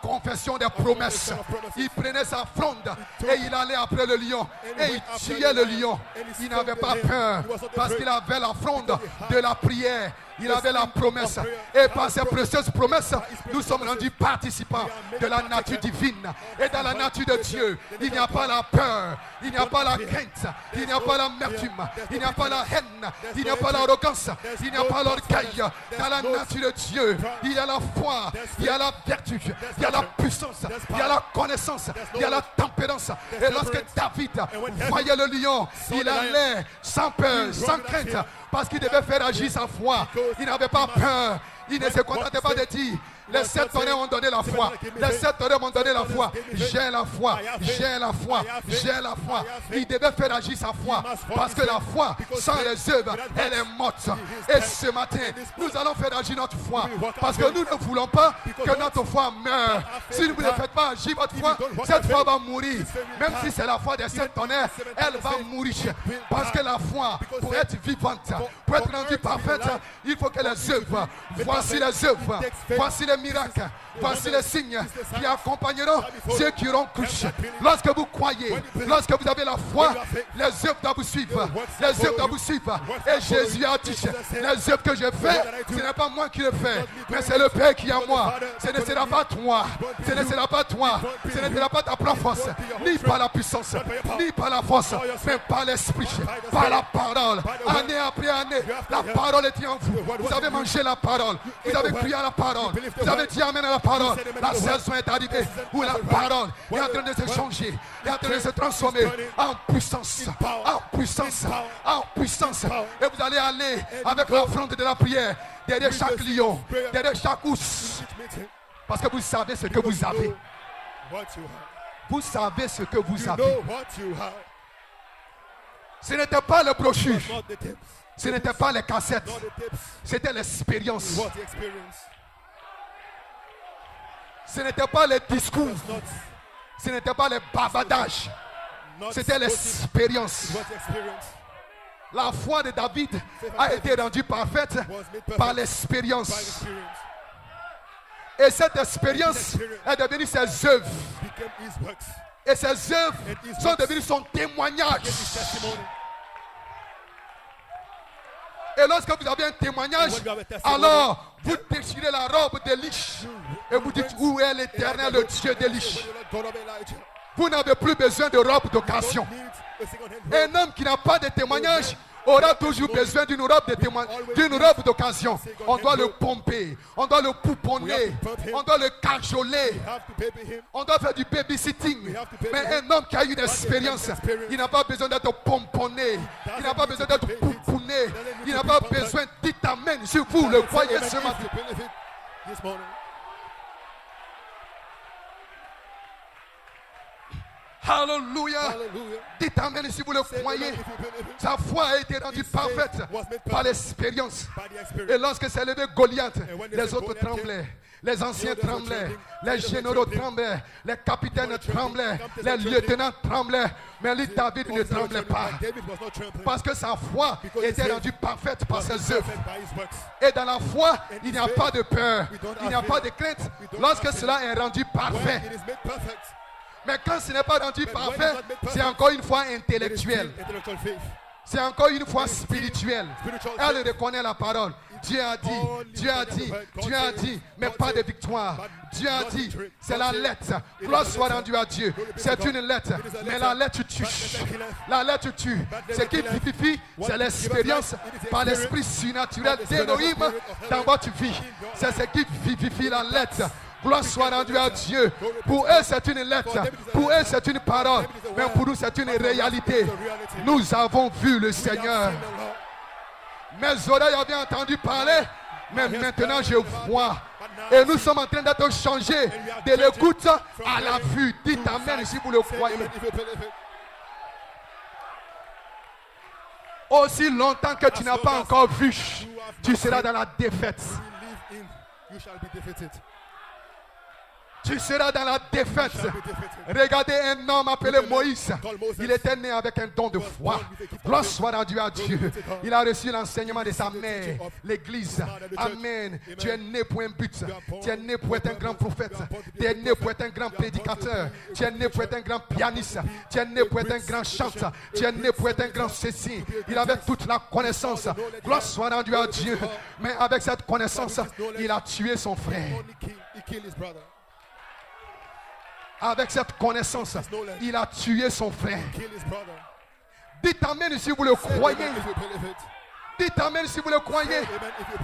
confession des promesses. Il prenait sa fronde et il allait après le lion et il tuait le lion. Il n'avait pas peur parce qu'il avait la fronde de la prière. Il avait la promesse. Et par ces précieuses promesses, nous sommes rendus participants de la nature divine. Et dans la nature de Dieu, il n'y a pas la peur, il n'y a pas la crainte, il n'y a pas l'amertume, il n'y a pas la haine, il n'y a pas l'arrogance, il n'y a pas l'orgueil. Dans la nature de Dieu, il y a la foi, il y a la vertu, il y a la puissance, il y a la connaissance, il y a la tempérance. Et lorsque David voyait le lion, il allait sans peur, sans crainte, parce qu'il devait faire agir sa foi. Il n'avait pas peur. Il ne se contentait pas de dire Les 7 tonnerres ont donné la foi. Les 7 tonnerres m'ont donné la foi. J'ai la foi. J'ai la foi. J'ai la foi. Il devait faire agir sa foi. Parce que la foi, sans les œuvres, elle est morte. Et ce matin, nous allons faire agir notre foi. Parce que nous ne voulons pas que notre foi meure. Si vous ne faites pas agir votre foi, cette foi va mourir. Même si c'est la foi des 7 tonnerres, elle va mourir. Parce que la foi, pour être vivante, pour être rendue parfaite, il faut que les œuvres, voici les œuvres, voici les miracles, voici les signes qui accompagneront ceux qui auront cru. Lorsque vous croyez, lorsque vous avez la foi, les œuvres doivent vous suivre. Les œuvres doivent vous suivre. Et Jésus a dit, les œuvres que je fais, ce n'est pas moi qui le fais, mais c'est le Père qui est en moi. Ce ne sera pas toi, ce ne sera pas toi, ce ne sera pas ta propre force, ni par la puissance, ni par la force, mais par l'esprit, par la parole. Année après année, la parole est en vous. Vous avez mangé la parole, vous avez prié à la parole, vous avez dit amen à la parole. La saison est arrivée où la parole est en train de se changer, est en train de se transformer en puissance, en puissance, en puissance. Et vous allez aller avec l'offrande de la prière derrière chaque lion, derrière chaque ours. Parce que vous savez ce que vous avez. Vous savez ce que vous avez. Ce n'était pas le brochure. Ce n'était pas les cassettes. C'était l'expérience. Ce n'était pas les discours. Ce n'était pas les bavardages. C'était l'expérience. La foi de David a été rendue parfaite par l'expérience. Et cette expérience est devenue ses œuvres. Et ses œuvres sont devenues son témoignage. Et lorsque vous avez un témoignage, alors vous déchirez la robe d'Élie et vous dites, où est l'Éternel, le Dieu d'Élie? Vous n'avez plus besoin de robe d'occasion. Un homme qui n'a pas de témoignage aura toujours besoin d'une robe d'occasion. On doit le pomper, on doit le pouponner, on doit le cajoler, on doit faire du babysitting. Mais un homme qui a eu une expérience, il n'a pas besoin d'être pomponné, il n'a pas besoin d'être pouponné, il n'a pas besoin. Dites amen si vous le croyez ce matin. Alléluia. Dites amen si vous le croyez. Sa foi a été rendue parfaite par l'expérience. Et lorsque s'est levé Goliath, les autres tremblaient. Les anciens tremblaient. Les généraux tremblaient. Les capitaines tremblaient. Les lieutenants tremblaient. Mais lui, David ne tremblait pas. Parce que sa foi était rendue parfaite par ses œuvres. Et dans la foi, il n'y a pas de peur. Il n'y a pas de crainte. Lorsque cela est rendu parfait. Mais quand ce n'est pas rendu parfait, c'est encore une fois intellectuel. C'est encore une fois spirituel. Elle reconnaît la parole. Dieu a dit, Dieu a dit, Dieu a dit, mais pas de victoire. Dieu a dit, c'est la lettre. Gloire soit rendue à Dieu. C'est une lettre, mais la lettre tue. La lettre tue. Ce qui vivifie, c'est l'expérience par l'esprit surnaturel d'Élohim dans votre vie. C'est ce qui vivifie la lettre. Gloire soit rendue à Dieu. Pour eux, c'est une lettre. Pour eux, c'est une parole. Mais pour nous, c'est une réalité. Nous avons vu le Seigneur. Mes oreilles avaient entendu parler, mais maintenant je vois. Et nous sommes en train d'être changés de l'écoute à la vue. Dites amen si vous le croyez. Aussi longtemps que tu n'as pas encore vu, tu seras dans la défaite. Tu seras dans la défaite. Regardez un homme appelé Moïse. Il était né avec un don de foi. Gloire soit rendue à Dieu. Il a reçu l'enseignement de sa mère, l'Église. Amen. Tu es né pour un but. Tu es né pour être un grand prophète. Tu es né pour être un grand prédicateur. Tu es né pour être un grand pianiste. Tu es né pour être un grand chanteur. Tu es né pour être un grand ceci. Il avait toute la connaissance. Gloire soit rendue à Dieu. Mais avec cette connaissance, il a tué son frère. Avec cette connaissance, il a tué son frère. Dites amen si vous le croyez. Dites amen si vous le croyez.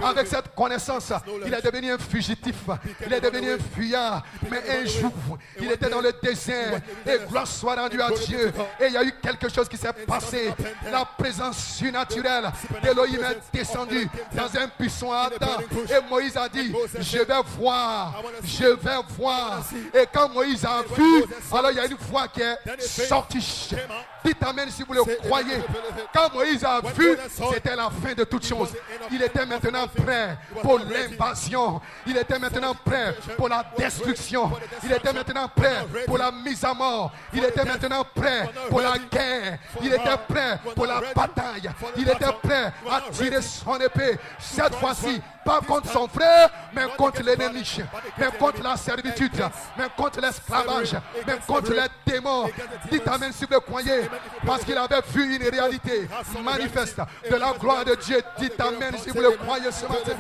Avec cette connaissance, il est devenu un fugitif. Il est devenu un fuyard. Mais un jour, il était dans le désert. Et gloire soit rendue à Dieu. Et il y a eu quelque chose qui s'est passé. La présence surnaturelle d'Élohim est descendue dans un buisson ardent. Et Moïse a dit, je vais voir. Je vais voir. Et quand Moïse a vu, alors il y a une voix qui est sortie. Dites amen si vous le croyez. Quand Moïse a vu, c'était la fin de toutes choses. Il était maintenant prêt pour l'invasion. Il était maintenant prêt pour la destruction. Il était maintenant prêt pour la mise à mort. Il était maintenant prêt pour la guerre. Il était prêt pour la bataille. Il était prêt à tirer son épée. Cette fois-ci, pas contre son frère, mais contre l'ennemi, mais contre la servitude, mais contre l'esclavage, mais contre les démons. Dites amen si vous le croyez, parce qu'il avait vu une réalité manifeste de la gloire de Dieu. Dites amen si vous le croyez ce matin.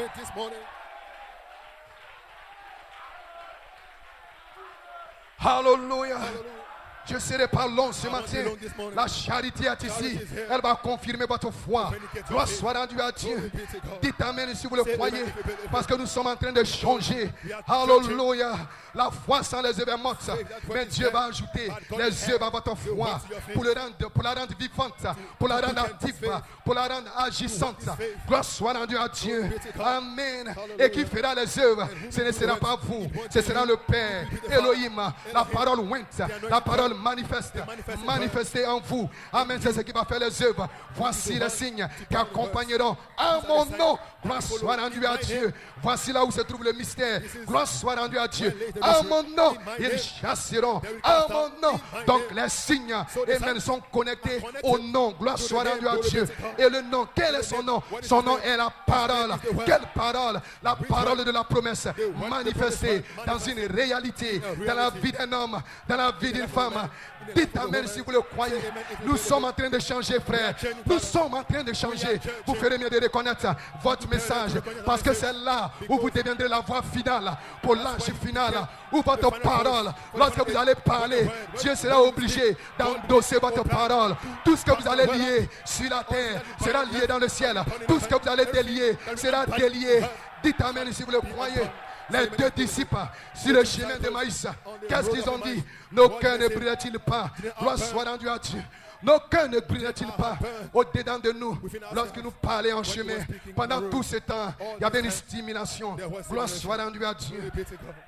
Hallelujah. Je serai pas long ce matin. La charité est ici. Elle va confirmer votre foi. Gloire soit rendue à Dieu. Dites amen si vous le croyez. Parce que nous sommes en train de changer. Hallelujah. La foi sans les œuvres est morte. Mais Dieu va ajouter les œuvres à votre foi. Pour la rendre vivante. Pour la rendre active. Pour la rendre agissante. Gloire soit rendue à Dieu. Amen. Et qui fera les œuvres? Ce ne sera pas vous. Ce sera le Père. Elohim. La parole ointe. La parole manifestée en vous. Amen. C'est ce qui va faire les œuvres. Voici les signes qui accompagneront à mon nom. Gloire soit rendue à Dieu. Voici là où se trouve le mystère. Gloire soit rendue à Dieu. À mon nom, ils chasseront. À mon nom. Donc les signes, amen, sont connectés au nom. Gloire soit rendue à Dieu. Et le nom, quel est son nom? Son nom est la parole. Quelle parole? La parole de la promesse manifestée dans une réalité, dans la vie d'un homme, dans la vie d'une femme. Dites amen si vous le croyez. Nous sommes en train de changer, frère. Nous sommes en train de changer. Vous ferez mieux de reconnaître votre message, parce que c'est là où vous deviendrez la voix finale pour l'âge final, où votre parole, lorsque vous allez parler, Dieu sera obligé d'endosser votre parole. Tout ce que vous allez lier sur la terre sera lié dans le ciel. Tout ce que vous allez délier sera délié. Dites amen si vous le croyez. Les deux disciples sur le chemin de Maïs, qu'est-ce qu'ils ont dit? Nos cœurs ne brûlent-ils pas? Gloire soit rendue à Dieu. Nos cœurs ne brûlent-ils pas au-dedans de nous lorsque nous parlions en chemin? Pendant tout ce temps, il y avait une stimulation. Gloire soit rendue à Dieu.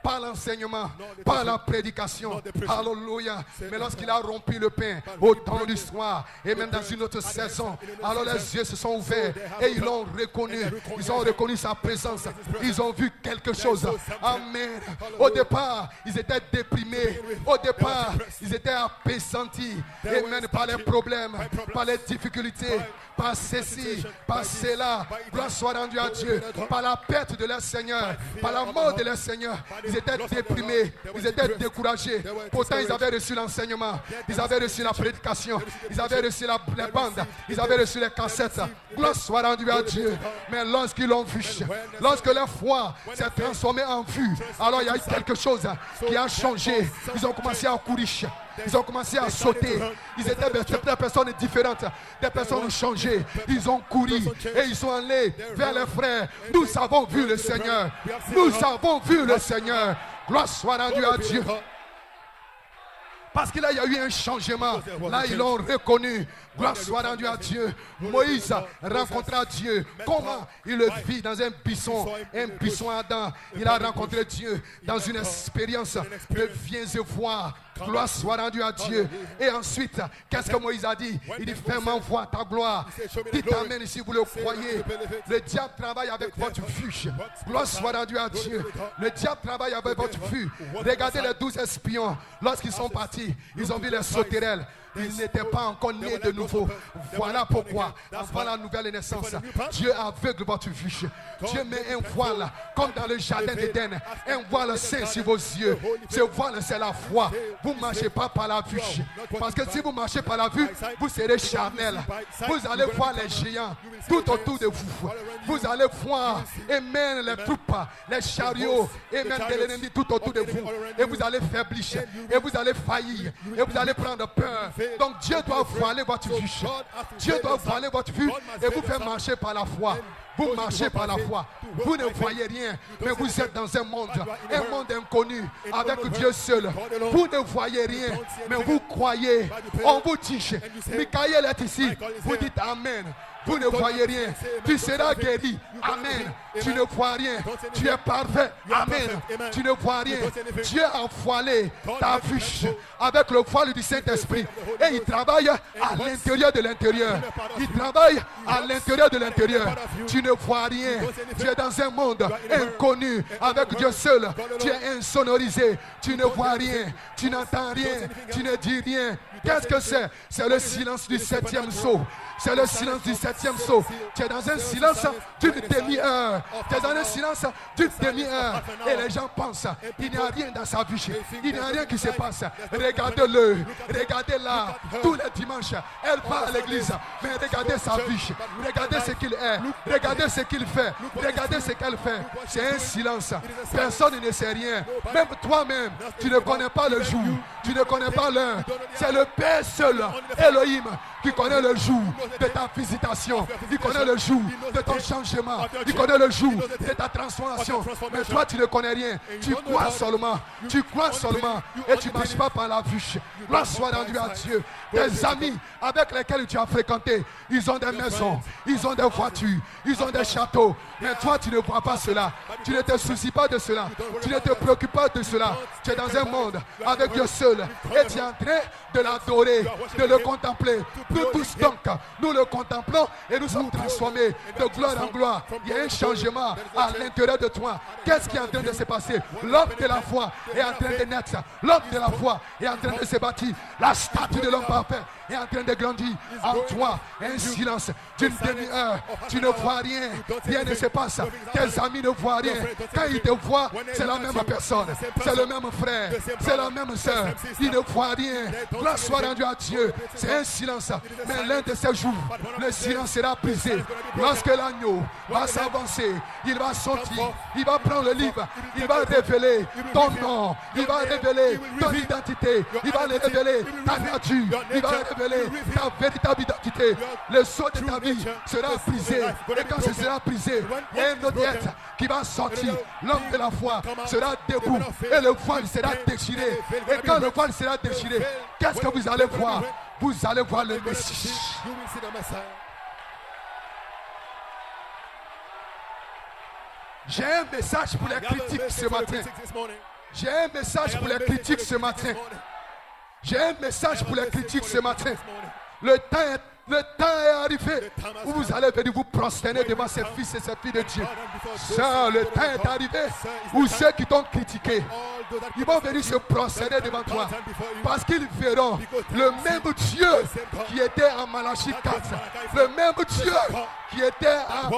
Par l'enseignement, par la prédication. Alléluia. Mais lorsqu'il a rompu le pain au temps du soir, et même dans une autre saison, alors les yeux se sont ouverts et ils l'ont reconnu. Ils ont reconnu sa présence. Ils ont vu quelque chose. Amen. Au départ, ils étaient déprimés. Au départ, ils étaient appesantis. Amen. Par les problèmes, par les difficultés, par ceci, par cela. Gloire soit rendue à Dieu. Par la perte de leur Seigneur, par la mort de leur Seigneur. Ils étaient déprimés, ils étaient découragés. Pourtant, ils avaient reçu l'enseignement, ils avaient reçu la prédication, ils avaient reçu les bandes, ils avaient reçu les cassettes. Gloire soit rendue à Dieu. Mais lorsqu'ils l'ont vu, lorsque leur foi s'est transformée en vue, alors il y a eu quelque chose qui a changé. Ils ont commencé à courir. Ils ont commencé à sauter. Ils étaient des personnes différentes. Des personnes changées. Ils ont couru et ils sont allés vers les frères. Nous avons vu le Seigneur. Nous avons vu le Seigneur. Gloire soit rendue à Dieu. Parce qu'il y a eu un changement. Là, ils l'ont reconnu. Gloire soit rendue à Dieu. Moïse rencontra Dieu. Comment? Il le vit dans un buisson ardent. Il a rencontré Dieu dans une expérience de viens et voir. Gloire soit rendue à Dieu. Et ensuite, qu'est-ce que Moïse a dit? Il dit, fais-moi voir ta gloire. Dites amen si vous le croyez. Le diable travaille avec votre vue. Gloire soit rendue à Dieu. Le diable travaille avec votre vue. Regardez les 12 espions. Lorsqu'ils sont partis, ils ont vu les sauterelles. Ils n'étaient pas encore nés de nouveau. Voilà pourquoi, avant la nouvelle naissance, Dieu aveugle votre vue. Dieu met un voile, comme dans le jardin d'Éden. Un voile saint sur vos yeux. Ce voile, c'est la foi. Vous ne marchez pas par la vue. Parce que si vous marchez par la vue, vous serez charnel. Vous allez voir les géants tout autour de vous. Vous allez voir, amen, les troupes, les chariots, amen, de l'ennemi tout autour de vous. Et vous allez faiblir. Et vous allez faillir. Et vous allez prendre peur. Donc Dieu doit voiler votre vue. Dieu doit voiler votre vue et vous faire marcher par la foi. Vous marchez par la foi. Vous ne voyez rien, mais vous êtes dans un monde inconnu avec Dieu seul. Vous ne voyez rien, mais vous croyez. On vous dit, Michael est ici. Vous dites Amen. Vous ne voyez rien. Tu seras guéri. Amen. Tu ne vois rien. Tu es parfait. Amen. Tu ne vois rien. Dieu a voilé ta vue avec le voile du Saint-Esprit. Et il travaille à l'intérieur de l'intérieur. Il travaille à l'intérieur de l'intérieur. Tu ne vois rien. Tu es dans un monde inconnu avec Dieu seul. Tu es insonorisé. Tu ne vois rien. Tu n'entends rien. Tu ne dis rien. Qu'est-ce que c'est? C'est le silence du 7e sceau. C'est le silence du 7e sceau. Tu es dans un silence d'une demi-heure. Tu es dans un silence d'une demi-heure. Et les gens pensent, il n'y a rien dans sa vie. Il n'y a rien qui se passe. Regardez-le. Regardez-la. Tous les dimanches, elle va à l'église. Mais regardez sa vie. Regardez ce qu'il est. Regardez ce qu'il fait. Regardez ce qu'elle fait. C'est un silence. Personne ne sait rien. Même toi-même, tu ne connais pas le jour. Tu ne connais pas l'heure. C'est le Père seul, Elohim, qui connaît le jour de ta visitation. Il connaît le jour de ton changement. Il connaît le jour de ta transformation. Mais toi, tu ne connais rien. Tu crois seulement. Tu crois seulement. Et tu ne marches pas par la vue. Gloire soit rendue à Dieu. Tes amis avec lesquels tu as fréquenté, ils ont des maisons, ils ont des voitures, ils ont des châteaux. Mais toi, tu ne vois pas cela. Tu ne te soucies pas de cela. Tu ne te préoccupes pas de cela. Tu es dans un monde avec Dieu seul. Et tu es en train de l'adorer, de le contempler. Nous tous donc, nous le contemplons et nous sommes transformés de gloire en gloire. Il y a un changement à l'intérieur de toi. Qu'est-ce qui est en train de se passer? L'homme de la foi est en train de naître. L'homme de la foi est en train de se bâtir. La statue de l'homme parfait est en train de grandir en toi. Un silence d'une demi-heure. Tu ne vois rien. Rien ne se passe. Tes amis ne voient rien. Quand ils te voient, c'est la même personne. C'est le même frère. C'est la même soeur. Ils ne voient rien. Gloire soit rendue à Dieu. C'est un silence. Mais l'un de ces jours, le silence sera brisé. Lorsque l'agneau va s'avancer, il va sortir. Il va prendre le livre. Il va révéler ton nom. Il va révéler ton identité. Il va révéler ta nature. Il va révéler ta véritable identité. Le sceau de ta vie sera brisé. Et quand ce sera brisé, il y a un autre être qui va sortir. L'homme de la foi sera debout. Et le voile sera déchiré. Et quand le voile sera déchiré, qu'est-ce que vous allez voir? Vous allez voir le Messie. J'ai un message pour les critiques ce matin. J'ai un message pour les critiques ce matin. J'ai un message pour les critiques ce matin. Le temps est arrivé où vous allez venir vous prosterner devant ces fils et ces filles de Dieu. Ça, le temps est arrivé où ceux qui t'ont critiqué, ils vont venir se prosterner devant toi. Parce qu'ils verront le même Dieu qui était en Malachie 4. Le même Dieu qui était à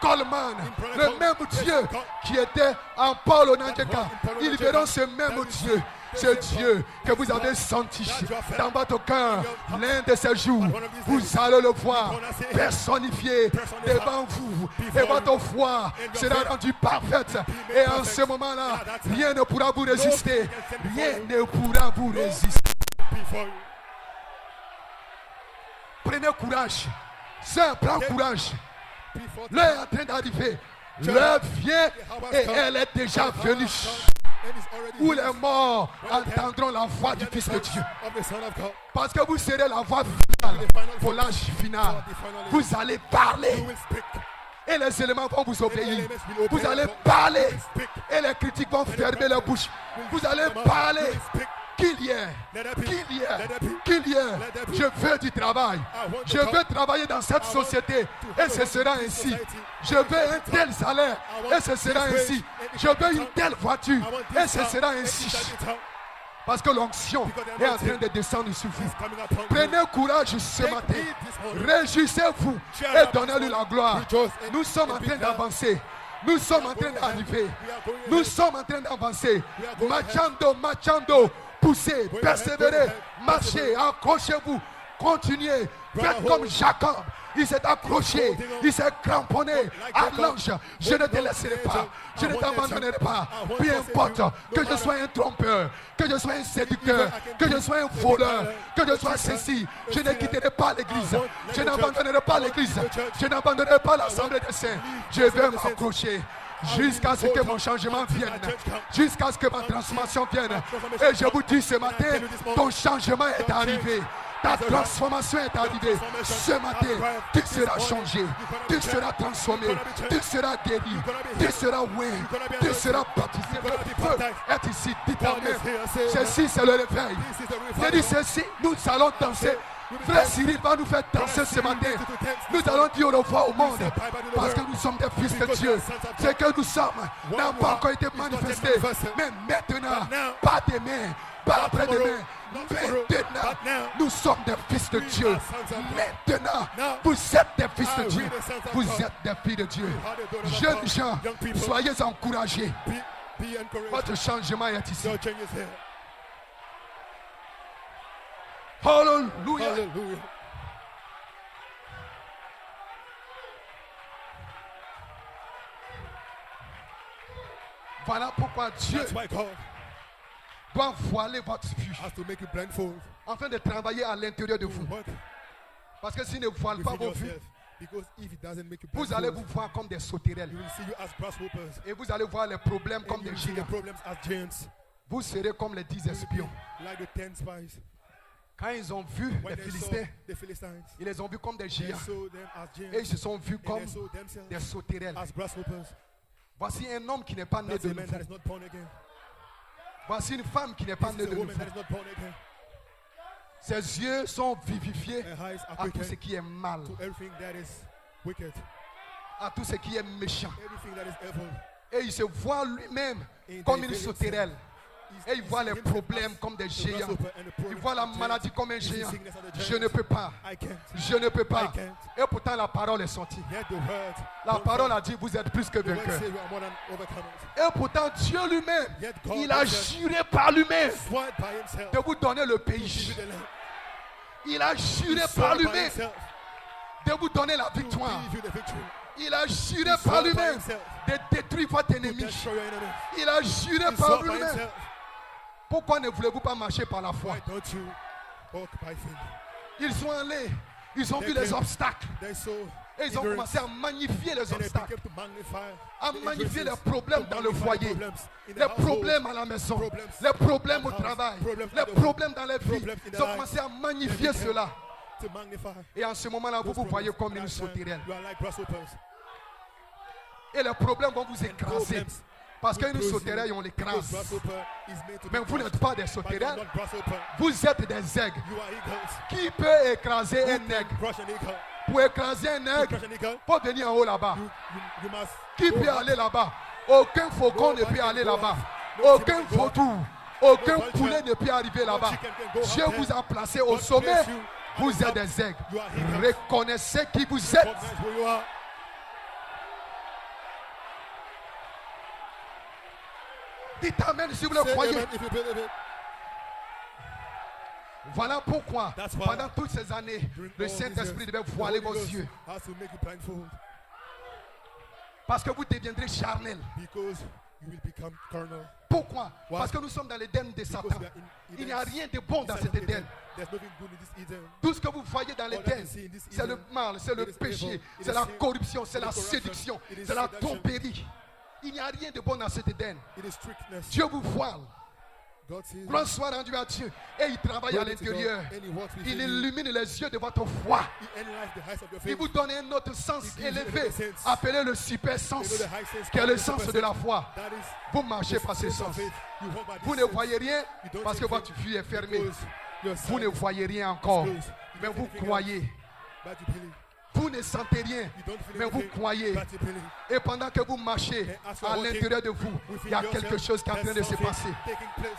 Coleman, le même Dieu qui était en Paul Onanjeka. Ils verront ce même Dieu. Ce Dieu que vous avez senti dans votre cœur l'un de ces jours, vous allez le voir personnifié devant vous et votre foi sera rendue parfaite. Et en ce moment-là, rien ne pourra vous résister. Rien ne pourra vous résister. Prenez courage. Sœur, prends courage. L'heure est en train d'arriver. L'heure vient et elle est déjà venue. Où les morts entendront la voix du Fils de Dieu. Parce que vous serez la voix finale pour l'âge final. Vous allez parler. Et les éléments vont vous obéir. Vous allez parler. Et les critiques vont fermer leur bouche. Vous allez parler. Qu'il y ait, je veux du travail. Je veux travailler dans cette société et ce sera ainsi. Je veux un tel salaire et ce sera ainsi. Je veux une telle voiture et ce sera ainsi. Parce que l'onction est en train de descendre sur vous. Prenez courage ce matin. Réjouissez-vous et donnez-lui la gloire. Nous sommes en train d'avancer. Nous sommes en train d'arriver. Nous sommes en train d'avancer. Marchando. Poussez, persévérez, marchez, accrochez-vous, continuez, faites comme Jacob. il s'est accroché, il s'est cramponné à l'ange. Je ne te laisserai pas, je ne t'abandonnerai pas. Peu importe que je sois un trompeur, que je sois un séducteur, que je sois un voleur, que je sois ceci, je ne quitterai pas l'église, je n'abandonnerai pas l'église, je n'abandonnerai pas l'assemblée des saints. Je vais m'accrocher jusqu'à ce que mon changement vienne, jusqu'à ce que ma transformation vienne. Et je vous dis ce matin, ton changement est arrivé. Ta transformation est arrivée. Ce matin, tu seras changé, tu seras transformé, tu seras guéri, tu seras oué, tu seras baptisé. Le feu est ici, dites amen. Ceci, c'est le réveil. Je dis ceci, nous allons danser. Frère Cyril va nous faire danser ce matin. Nous allons dire au revoir au monde parce que nous sommes des fils de Dieu. Ce que nous sommes n'a pas encore été manifesté. Mais maintenant, pas demain, pas après-demain. Maintenant, nous sommes des fils de Dieu. Maintenant, vous êtes des fils de Dieu. Vous êtes des filles de Dieu. Jeunes gens, soyez encouragés. Votre changement est ici. Hallelujah. Hallelujah. Voilà pourquoi Dieu That's why God doit voiler votre vue has to make you blindfold afin de travailler à l'intérieur de to vous. work Parce que s'il ne voile pas within vos vues, yourself. Because if it doesn't make you vous allez blindfold, vous voir comme des sauterelles. you will see you as grasshoppers. Et vous allez voir les problèmes And comme you des will see the géants. problems as giants. Vous serez comme les 10 espions. Like the 10 spies. Quand ils ont vu When les they saw Philistins, the Philistines, ils les ont vus comme des they géants. saw them as Et ils giants. se sont vus And comme they saw themselves des sauterelles. as grasshoppers. Voici un homme qui n'est pas né That's de a man that nouveau. is not born again. Voici une femme qui n'est pas This née is de a woman nouveau. that is not born again. Ses yeux sont vivifiés Her eyes are à tout ce quickened qui est mal, to everything that is wicked, à tout ce qui est méchant. everything that is evil. Et il se voit lui-même In comme the une village, sauterelle. he's- Et il voit he's les himself problèmes as comme des a géants. grasshopper and the Il problems voit la as giants. maladie comme un He sees géant. sickness as a Je giant. ne peux pas. I can't. Je ne peux pas. I can't. Et pourtant la parole est sortie. Yet the word, La don't parole fall. a dit vous êtes plus que The word vainqueurs. says we are more than overcomers. Et pourtant Dieu lui-même, Yet God il a himself juré par lui-même swore by himself de vous donner le to give pays. you the land. Il a He juré swore par by lui-même himself de vous donner la to victoire. give you the victory. Il a juré He par swore by lui-même himself de détruire votre to ennemi. destroy your enemies. Il a juré He par swore by lui-même. himself. Pourquoi ne voulez-vous pas marcher par la foi? Why don't you walk by faith? Ils sont allés, ils ont vu les obstacles They saw et ils ont ignorance, commencé à magnifier les and they obstacles, began to magnify à the magnifier les hindrances, problèmes to dans le magnify foyer, problems in the les household, problèmes à la maison, problems les problèmes au in the house, travail, problems les at the problèmes dans les vies. problems in the Ils ont life. commencé à magnifier They began cela. to magnify Et en ce moment-là, vous those vous voyez problems. comme une At that time, sauterelle. you are like grasshoppers. Et les problèmes vont vous écraser. Problems Parce will qu'une bruise you, sauterelle, on because l'écrase. grasshopper is made to Mais be vous crushed. n'êtes pas des But you are sauterelles. not grasshopper. Vous êtes des aigles. You are eagles. Qui peut écraser Who un can aigle? crush an eagle? Pour écraser un To aigle, crush an eagle, faut venir en haut là-bas. you must Qui go peut up. aller là-bas? Aucun faucun ne peut aller là-bas. Aucun vautour, aucun poulet ne peut arriver là-bas. Dieu vous a placé au sommet. Vous êtes des aigles. Reconnaissez qui vous êtes. Recognize who you are. Dites amen si vous le Say croyez. amen if you believe it. Voilà pourquoi, That's why pendant toutes ces années, During le all these Saint-Esprit years, devait the voiler Holy vos Ghost yeux. has to make you blindfold Parce que vous deviendrez charnel. because you will become carnal. Pourquoi? Why? Parce que nous sommes dans l'Éden de Because Satan. we are in Il n'y a Eden. rien de bon dans Inside cet of Eden. Éden. There's nothing good in this Eden. Tout ce que vous voyez dans All that l'Éden, you see in this c'est le Eden, mal, c'est le it is péché, evil, it c'est is la sin, corruption, c'est it is la corruption, séduction, it is c'est la seduction. tromperie. Il n'y a rien de bon dans cet Éden. It is strictness. Dieu vous voile. God sees Gloire soit rendue à Dieu. Et il travaille à Glory to God. l'intérieur. And he works Il within you. illumine les yeux de votre foi. He enlightens the heights of your Il faith. vous donne un autre sens He gives you élevé, another sense. appelé le super sens, You know the high sense qui est called le the sens super de la sense. foi. That is Vous marchez the par ce sense of sens. faith. You walk by this Vous ne sense. voyez rien You don't parce see que votre faith vue est fermée. because your Vous ne sight voyez rien encore, is closed. mais You vous can't figure croyez. out, but you believe. Vous ne sentez rien, You don't feel mais vous anything, croyez. but you believe. Et pendant que vous marchez And as you are à walking l'intérieur de vous, within il y a yourself, quelque chose qui est en train de there's se something passer. taking place.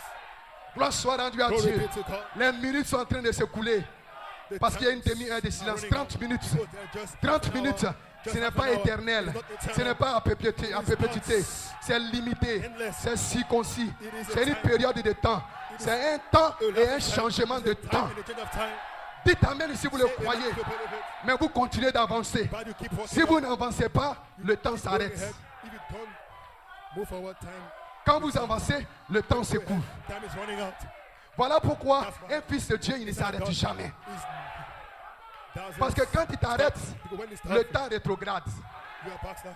Gloire soit rendue à Glory Dieu. be to God. Les minutes sont en train de s'écouler The parce qu'il y a une times demi-heure de are silence. running 30 out. minutes. So they're just 30 half an minutes, hour, ce just n'est half pas an hour. éternel, It's not ce eternal. n'est pas à perpétuité, c'est limité, endless. c'est circoncis, It is a c'est une time. période de temps, c'est un temps et un changement de temps. In the change of time, Dites amen si vous le Say amen croyez. if you believe it. Mais vous continuez d'avancer. But you keep walking Si vous on. n'avancez pas, le temps Going s'arrête. ahead. If you don't move forward, time Quand vous avancez, le temps go s'écoule. ahead. Time is running out. Voilà pourquoi un fils de Dieu, il ne s'arrête jamais. Parce que quand il t'arrête, le temps rétrograde. you are backslide.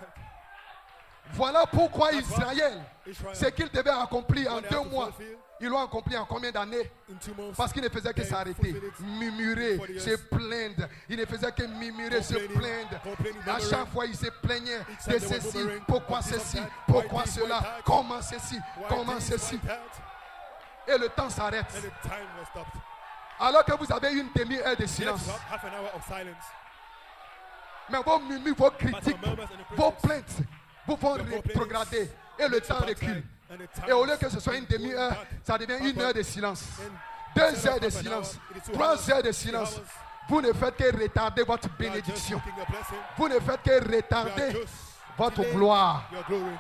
Voilà pourquoi That's why Israël, Israel, ce qu'il devait accomplir en what they 2 have to mois, fulfill ils l'ont accompli en combien d'années? in 2 months. Parce qu'il ne faisait que they s'arrêter, fulfill it murmurer, 40 years. se plaindre. Il ne faisait que murmurer, se plaindre. Complaining, À murmuring. chaque fois, il se plaignait Each de time they were ceci, murmuring, pourquoi of this, of ceci, that, pourquoi why this, cela, why that, comment ceci, why comment this, ceci. why that. Et le temps s'arrête. And the time was stopped. Alors que vous avez une demi-heure de You have silence. to have half an hour of silence. Mais vos murmures, vos But critiques, your murmurs and the vos critics, plaintes vous font your complaints rétrograder. Et le makes you temps backslide. recule. And the time Et au lieu que ce soit une is going demi-heure, back. ça devient 1 heure de silence. And 2 instead heures of de half an silence. hour, it is 2 3 hours, heures de 3 silence. hours. Vous ne faites que retarder votre You are just bénédiction. taking your blessing. Vous ne faites que You are retarder just votre delaying gloire. your glory.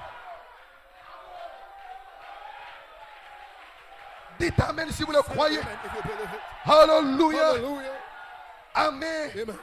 Dites Amen si vous le croyez. Amen if you believe it. Alléluia. Hallelujah. Amen. Amen.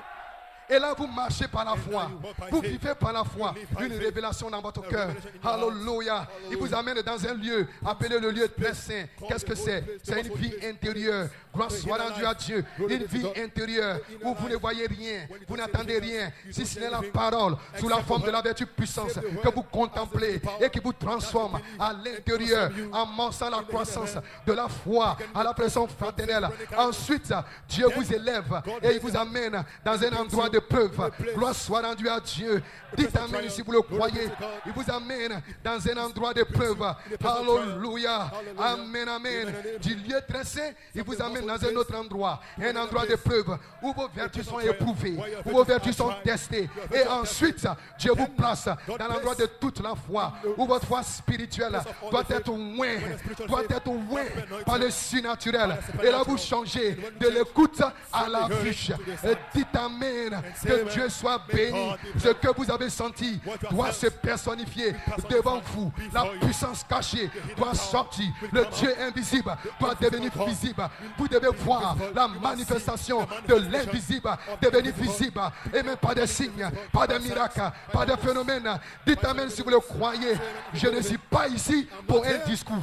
Et là, vous marchez par la foi. you walk by Vous faith. vivez par la foi. You live by Une faith. révélation dans votre A cœur. revelation in your heart. Alléluia. Il vous Hallelujah. amène dans un lieu appelé le lieu très saint. Qu'est-ce que c'est? C'est une vie intérieure. Gloire soit rendue à Dieu. Une vie intérieure où vous ne voyez rien. Vous n'attendez rien. Si ce n'est la parole sous la forme de la vertu puissance que vous contemplez et qui vous transforme à l'intérieur en mangeant la croissance de la foi à la personne fraternelle. Ensuite, Dieu vous élève et il vous amène dans un endroit de preuve. Gloire soit rendue à Dieu. Dites Amen si vous le croyez. Il vous amène dans un endroit de preuve. Alléluia. Amen, amen. Du lieu très saint, il vous amène dans un autre endroit. Un endroit de preuve où vos vertus sont éprouvées, où vos vertus sont testées. Et ensuite, Dieu vous place dans l'endroit de toute la foi, où votre foi spirituelle doit être oint par le surnaturel. Et là, vous changez de l'écoute à la vie. Et dites Amen. Que Dieu soit béni. Ce que vous avez senti doit se personnifier devant vous. La puissance cachée doit sortir. Le Dieu invisible doit devenir visible. Vous devez voir la manifestation de l'invisible devenir visible. Et même pas de signes, pas de miracles, pas de phénomènes. Dites Amen si vous le croyez. Je ne suis pas ici pour un discours.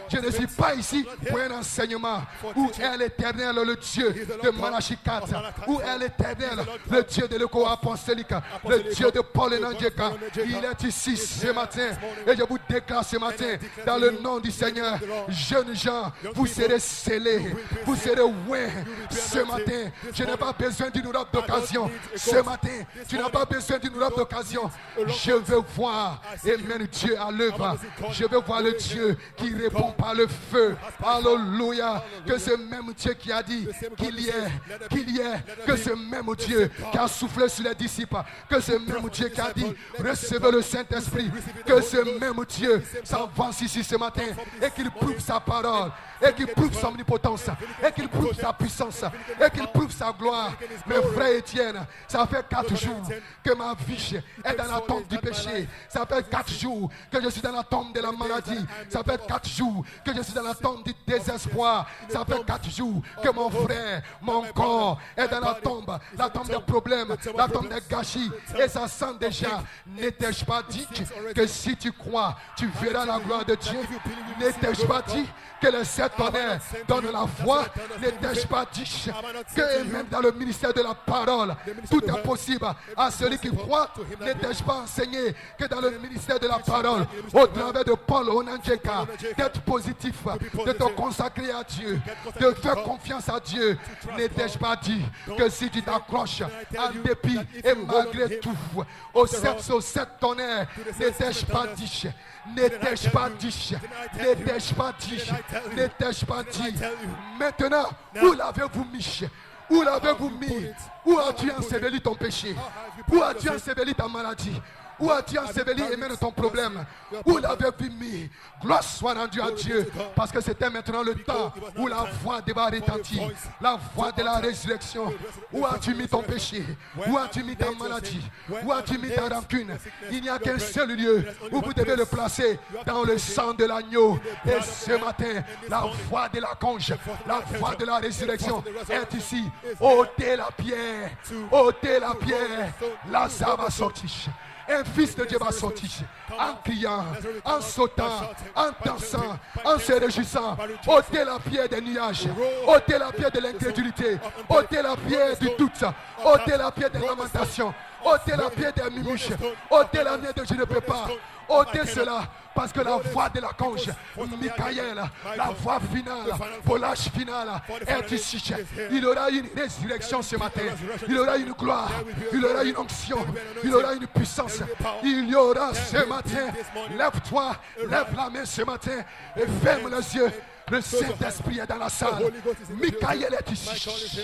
Je ne suis pas ici pour un enseignement. Où est l'Éternel, le Dieu de Malachi 4? Où est l'Éternel, le Dieu de l'écho apostolique, le Dieu de Paul et Nandieka? Il est ici ce matin. Et je vous déclare ce matin, dans le nom du Seigneur, jeunes gens, vous serez scellés. Vous serez ouins ce matin. Je n'ai pas besoin d'une autre d'occasion. Ce matin, tu n'as pas besoin d'une autre d'occasion. Je veux voir, Amen, Dieu à l'œuvre. Je veux voir le Dieu qui répond par le feu. Alléluia. Que ce même Dieu qui a dit qu'il y ait, que ce même Dieu qui a soufflé sur les disciples, que ce même Dieu qui a dit recevez le Saint-Esprit, que ce même Dieu s'avance ici ce matin et qu'il prouve sa parole, et qu'il prouve son omnipotence, et qu'il prouve sa puissance, et qu'il prouve sa gloire. Mes frères Étienne, ça fait 4 jours que ma vie est dans la tombe du péché. Ça fait 4 jours que je suis dans la tombe de la maladie. Ça fait 4 jours que je suis dans la tombe du désespoir. Ça fait 4 jours que mon frère, mon corps est dans la tombe des problèmes, la tombe des gâchis. Et ça sent déjà. N'étais-je pas dit que si tu crois, tu verras la gloire de Dieu? N'étais-je pas dit que le 7 tonnerres donne la foi? N'étais-je pas dit que même dans le ministère de la parole, tout est possible à celui qui croit? N'étais-je pas enseigné que dans le ministère de la parole, au travers de Paul Onanjeka, d'être positif, de te consacrer à Dieu, de faire confiance à Dieu? N'étais-je pas dit que si tu t'accroches en dépit et malgré tout au 7 tonnerres, n'étais-je pas dit? N'étais-je pas dit? N'étais-je pas dit? N'étais-je pas dit? Maintenant, où l'avez-vous mis? Où l'avez-vous mis? Où as-tu enseveli ton péché? Où as-tu enseveli ta maladie? Où as-tu enseveli et mène ton problème? Où l'avais-tu mis? Gloire soit rendue à Dieu. Parce que c'était maintenant le temps où la voix va retentir. La voix de la résurrection. Où as-tu mis ton péché? Où as-tu mis ta maladie? Où as-tu mis ta rancune? Il n'y a qu'un seul lieu où vous devez le placer, dans le sang de l'agneau. Et ce matin, la voix de la conge, la voix de la résurrection est ici. Ôtez la pierre. Ôtez la pierre. Lazare va sortir. Un fils de Dieu va sortir en criant, en sautant, en dansant, en se réjouissant. Ôtez la pierre des nuages, ôtez la pierre de l'incrédulité, ôtez la pierre du doute, ôtez la pierre des lamentations, ôtez la pierre des murmures, ôtez la pierre de je ne peux pas. Ôtez cela, parce que la voix de la conge, Michael, la voix finale, pour l'âge final, est ici. Il aura une résurrection ce matin. Il aura une gloire. Il aura une onction. Il aura une puissance. Il y aura ce matin. Lève-toi, lève la main ce matin et ferme les yeux. Le Saint-Esprit est dans la salle. Michael est ici.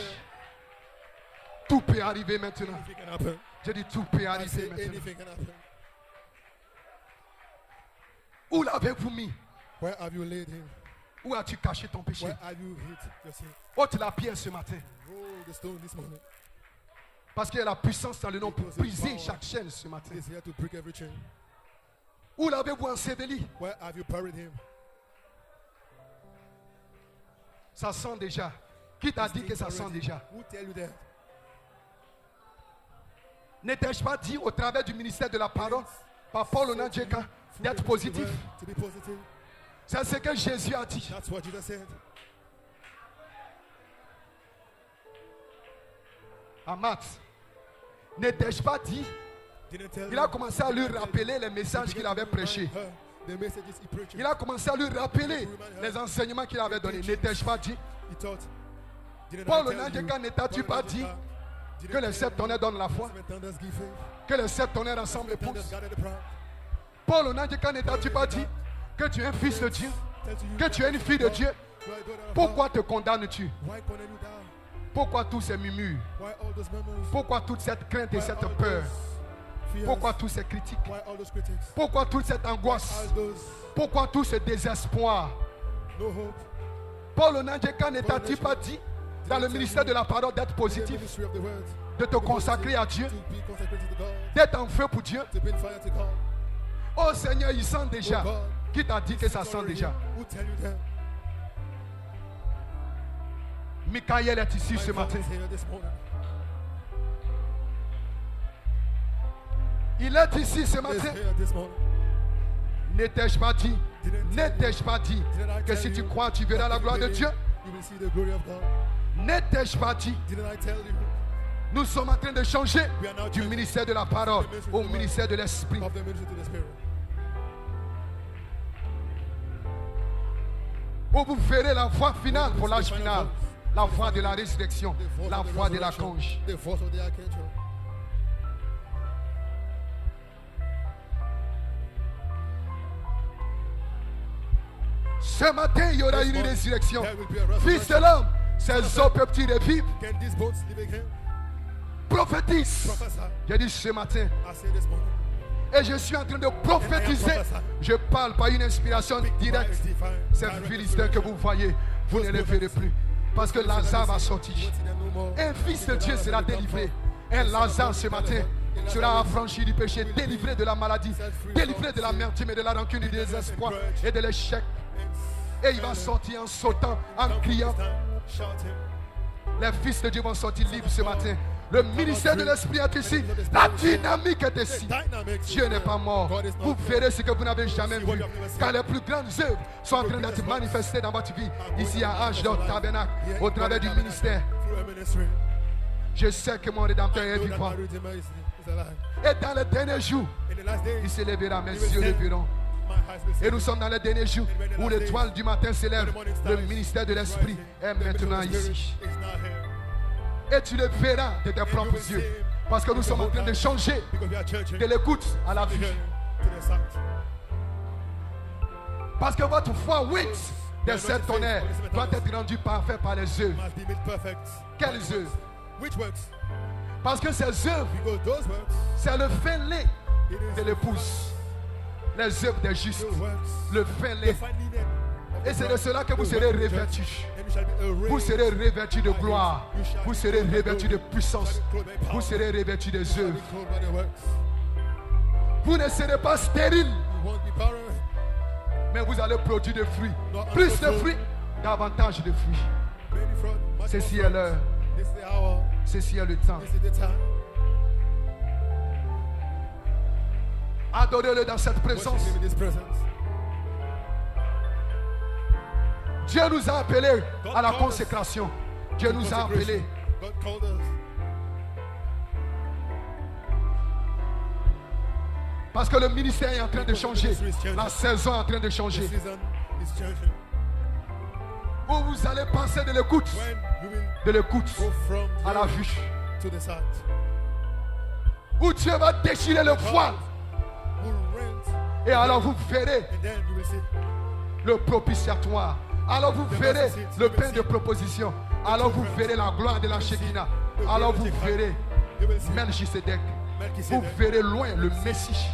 Tout peut arriver maintenant. Je dis tout peut arriver maintenant. Où l'avez-vous mis? Where have you laid him? Où as-tu caché ton péché? Where have you hid your sin? Ôte la pierre ce matin. Roll the stone this morning. Parce qu'il y a la puissance dans le nom pour briser chaque chaîne ce matin. He is here to break every chain. Où l'avez-vous enseveli? Where have you buried him? Ça sent déjà. Qui t'a dit que ça sent déjà? Who tell you that? N'étais-je pas dit au travers du ministère de la parole par Paul Onandjeka d'être positif? To be positive. C'est ce que Jésus a dit. That's what Jesus said. À Matthieu, n'étais-je pas dit? Didn't tell Il a commencé à lui rappeler les messages qu'il avait prêchés. The messages he preached. Il a commencé à lui rappeler les enseignements qu'il avait donnés. N'étais-je pas dit? He taught. Didn't Paul I tell you? Onandjeka, n'as-tu pas dit que les sept tonnerres donnent la foi? Que les sept tonnerres ensemble épousent? Paul Onandjeka, n'as-tu pas dit que tu es un fils de Dieu? Que tu es une fille de Dieu? Pourquoi te condamnes-tu? Why condemn you down? Pourquoi tous ces murmures? Why all those murmurs? Pourquoi toute cette crainte et Why cette all peur? those fears? Pourquoi tous ces critiques? Why all those critics? Pourquoi toute cette angoisse? All those Pourquoi tout ce désespoir? no hope? Paul Onandjeka, n'as-tu pas dit dans le ministère de la parole d'être The positif, ministry of the word. de te consacrer à Dieu, To be consecrated to God. d'être en feu pour Dieu? To be in fire to God. Oh Seigneur, il sent déjà. Oh God. Qui t'a dit que ça It's sent already déjà? here. Who tell you that? Michael est ici ce My matin. God is here this morning. Il est ici ce He is matin. here this morning. N'étais-je pas dit? Didn't tell you? N'étais-je pas dit Didn't I que tell si tu you crois, tu verras that la if gloire you de believe, Dieu? You will see the glory of God. N'étais-je pas dit? Didn't I tell you? Nous sommes en train de changer We are now du changing ministère de la parole the ministry au of the word. ministère de l'esprit. Of the ministry to the Spirit. Où vous verrez la voix finale pour l'âge final. La voix de la résurrection. The voice La of the voix de la resurrection. conge. The voice of the archangel. Ce matin, il y aura une résurrection. There will be a Fils resurrection. de l'homme, ces os peuvent-ils revivre? Can these bones live again? Prophétise. Prophesy. J'ai dit ce matin. I say this morning. Et je suis en train de prophétiser. Je parle par une inspiration directe. Ces Philistins que vous voyez, vous ne les verrez plus. Parce que Lazare va sortir. Un fils de Dieu sera délivré. Un Lazare ce matin sera affranchi du péché, délivré de la maladie, délivré de l'amertume et de la rancune, du désespoir et de l'échec. Et il va sortir en sautant, en criant. Les fils de Dieu vont sortir libres ce matin. Le ministère de l'Esprit est ici. La dynamique est ici. Dieu n'est pas mort. Vous verrez ce que vous n'avez jamais vu. Car les plus grandes œuvres sont en train d'être manifestées dans votre vie. Ici à Ange Tabernacle, au travers du ministère. Je sais que mon Rédempteur est vivant. Et dans les derniers jours, il se lèvera, mes yeux le verront. Et nous sommes dans les derniers jours où l'étoile du matin s'élève. Le ministère de l'Esprit est maintenant ici. Et tu le verras de tes propres yeux. Parce que nous sommes en train de changer de l'écoute à la vue. Parce que votre foi, oui, de cette tonnerre doit être rendue parfaite par les œuvres. Quelles œuvres? Parce que ces œuvres, c'est le fin lait de l'épouse, les œuvres des justes, your works, le fin the lait. fine linen of Et the c'est de bride, cela que vous the serez wedding dress, revêtus. and you shall be arrayed. Vous serez revêtus de by it. gloire. You shall Vous be serez clothed by revêtus de glory. puissance. You shall be clothed by power. Vous serez revêtus des You shall be œuvres. clothed by the works. Vous ne serez pas stériles, You won't be barren. mais vous allez produire des fruits. Not Plus de unfruitful. fruits, davantage de fruits. Many fruit, much Ceci more est fruit. l'heure. This is the hour. Ceci est le temps. This is the time. Adorez-le dans cette présence. Worship him in this presence. Dieu nous a appelés à la consécration. Dieu nous a appelés. God called us. Parce que le ministère est en train de changer. La saison est en train de The changer. season is changing. Où vous allez passer de l'écoute, When you will de l'écoute go from à la hearing vue. to the sight. Où Dieu va déchirer le voile. Will rent, Et alors vous verrez and then you will see le propitiatoire. Alors vous verrez le pain de proposition. Alors vous verrez la gloire de la Shekinah. Alors vous verrez you will see Melchisedec. Vous Melchizedek. verrez loin le Messie.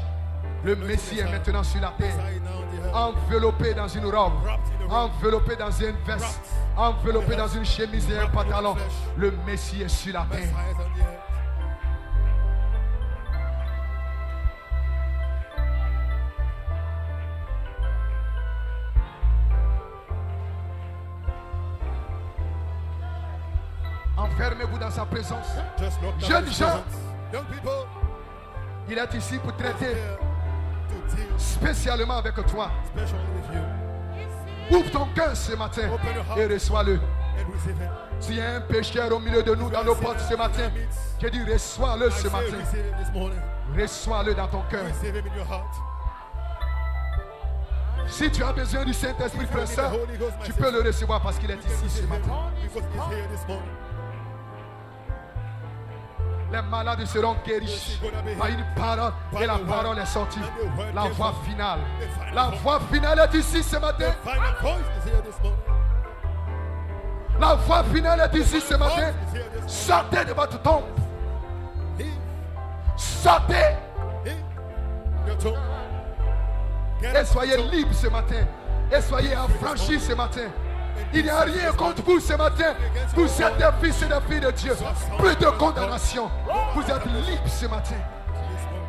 Le Messie est maintenant sur la terre. Beside now the earth. Enveloppé dans une robe. Enveloppé dans une veste. Enveloppé dans une chemise et un pantalon. Le Messie est sur la terre. Messiah is on the earth. Enfermez-vous dans sa présence. Just look down Jeunes his gens. presence. Young people, Il est ici pour traiter here to deal spécialement avec toi. specially with you Ouvre ton cœur ce matin et reçois-le. and receive him. S'il y a un pécheur au milieu de nous dans nos portes ce matin, je dis reçois-le I ce say matin. receive him this morning. Reçois-le dans ton cœur. Receive him in your heart. Si tu as besoin du Saint-Esprit, frère, sœur, tu peux le recevoir parce qu'il est ici ce matin. Because he's here this morning. Les malades seront guéris par une parole et la parole est sortie. La voix finale. La voix finale est ici ce matin. The final voice is here this morning. La voix finale est ici ce matin. Sortez de votre tombe. He, Sortez your tomb. Get et up soyez from your tomb. libres ce matin. Et soyez affranchis ce matin. Il n'y a rien contre vous ce matin. Vous êtes des fils et des filles de Dieu. Plus de condamnation. Vous êtes libres ce matin. This morning.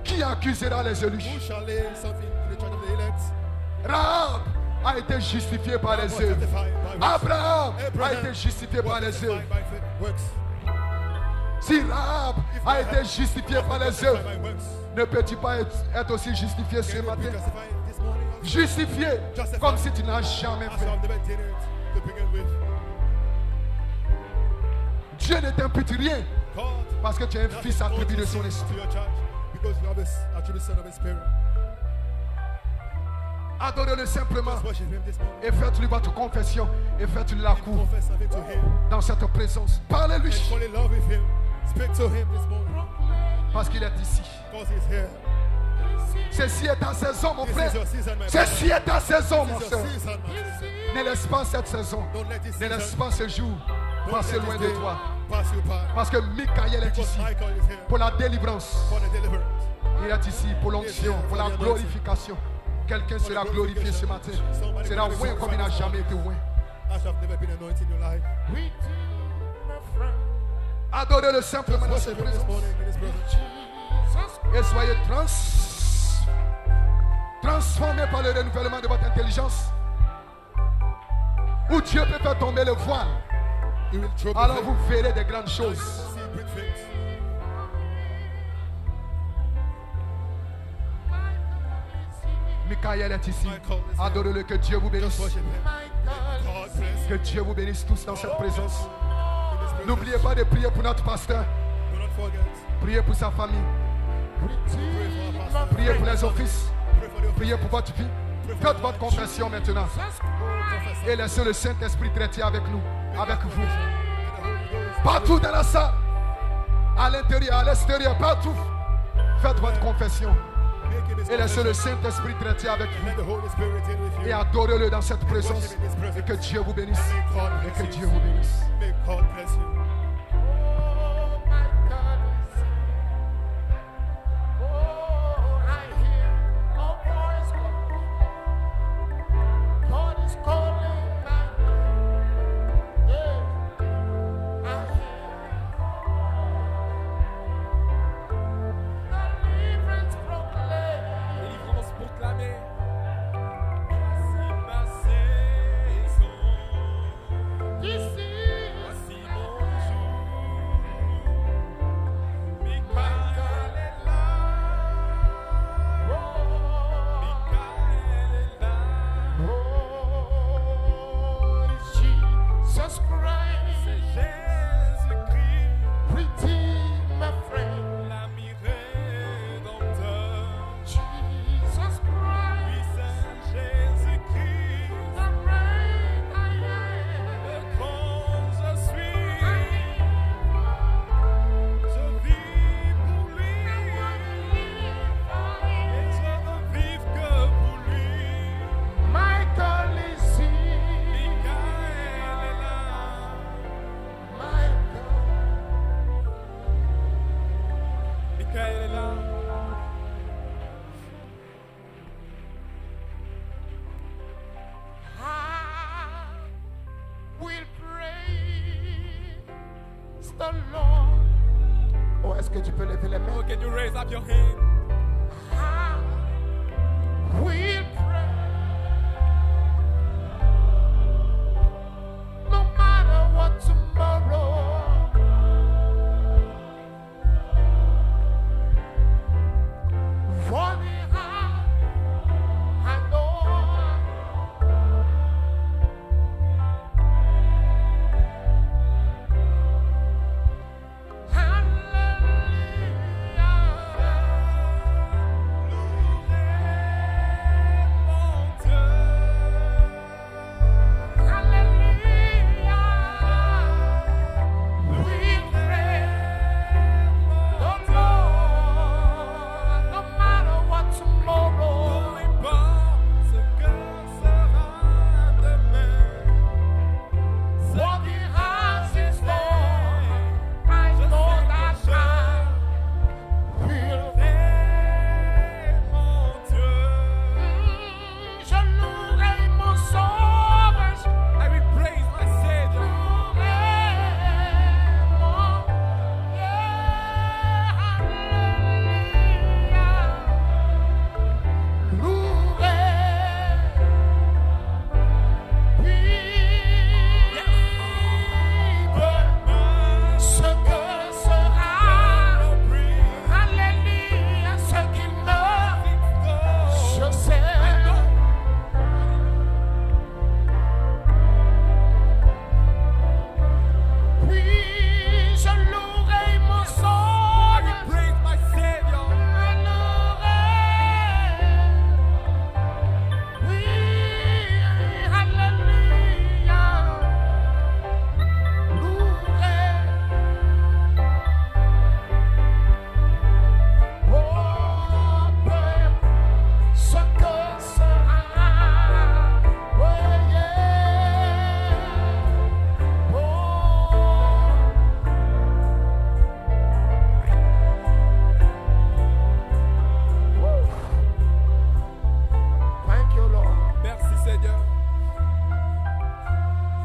Qui accusera les Who élus? shall lay something to the charge of the elect? Rahab a été justifié par les Was œuvres. justified by works. Abraham a Abraham été justifié par was les justified œuvres. by faith. Works. Si Rahab a été justifié par les Justified œuvres, by works. ne peux-tu pas être aussi justifié ce Can you be matin? justified this morning? Justifié comme si tu n'as jamais As you fait. have never did it to begin with. Dieu ne t'impute rien God parce que tu es un fils attribué de son to esprit. your charge because you have a attribution of a spirit. Adorez-le simplement Just worship him this morning. et faites-lui votre confession et faites-lui la cour Confess something to him dans cette présence. Parlez-lui and fall in love with him. Speak to him this morning parce qu'il est ici. because he's here. Ceci est ta saison, mon This frère. is your season, my brother. Ceci est ta saison, mon This is your soeur. season, my sister. Ne laisse pas cette saison. Don't let this Ne laisse season pas ce jour passer loin de toi. pass you by. Parce que Michael est Because ici Michael is here pour la délivrance. for the deliverance. Il est ici pour l'onction, pour la glorification. Quelqu'un sera glorifié ce matin. Sera loin comme il n'a jamais été loin. As you have never been anointed in your life. Adorez-le simplement dans cette Worship him this présence. morning in his presence. Et soyez transformés par le renouvellement de votre intelligence. Où Dieu peut faire tomber le voile. You will trouble Alors him. vous verrez des grandes choses. See great things. Michael est ici. Adorez-le, que Dieu vous Just bénisse. worship him. God bless Que Dieu vous bénisse tous dans cette présence. in his presence. N'oubliez pas de prier pour notre pasteur. Do not forget. Priez pour sa famille. Pray for our pastor. Priez pour les offices. Pray for the Priez pour votre vie. Faites votre confession maintenant. Et laissez le Saint-Esprit traiter avec nous, avec vous. Partout dans la salle, à l'intérieur, à l'extérieur, partout. Faites votre confession. Et laissez le Saint-Esprit traiter avec vous. Let the Holy Spirit deal with Et you. adorez-le dans cette présence. Et que Dieu vous bénisse. Et que Dieu vous bénisse. May God bless you. clap your hands. We pray. No matter what tomorrow. For the I know.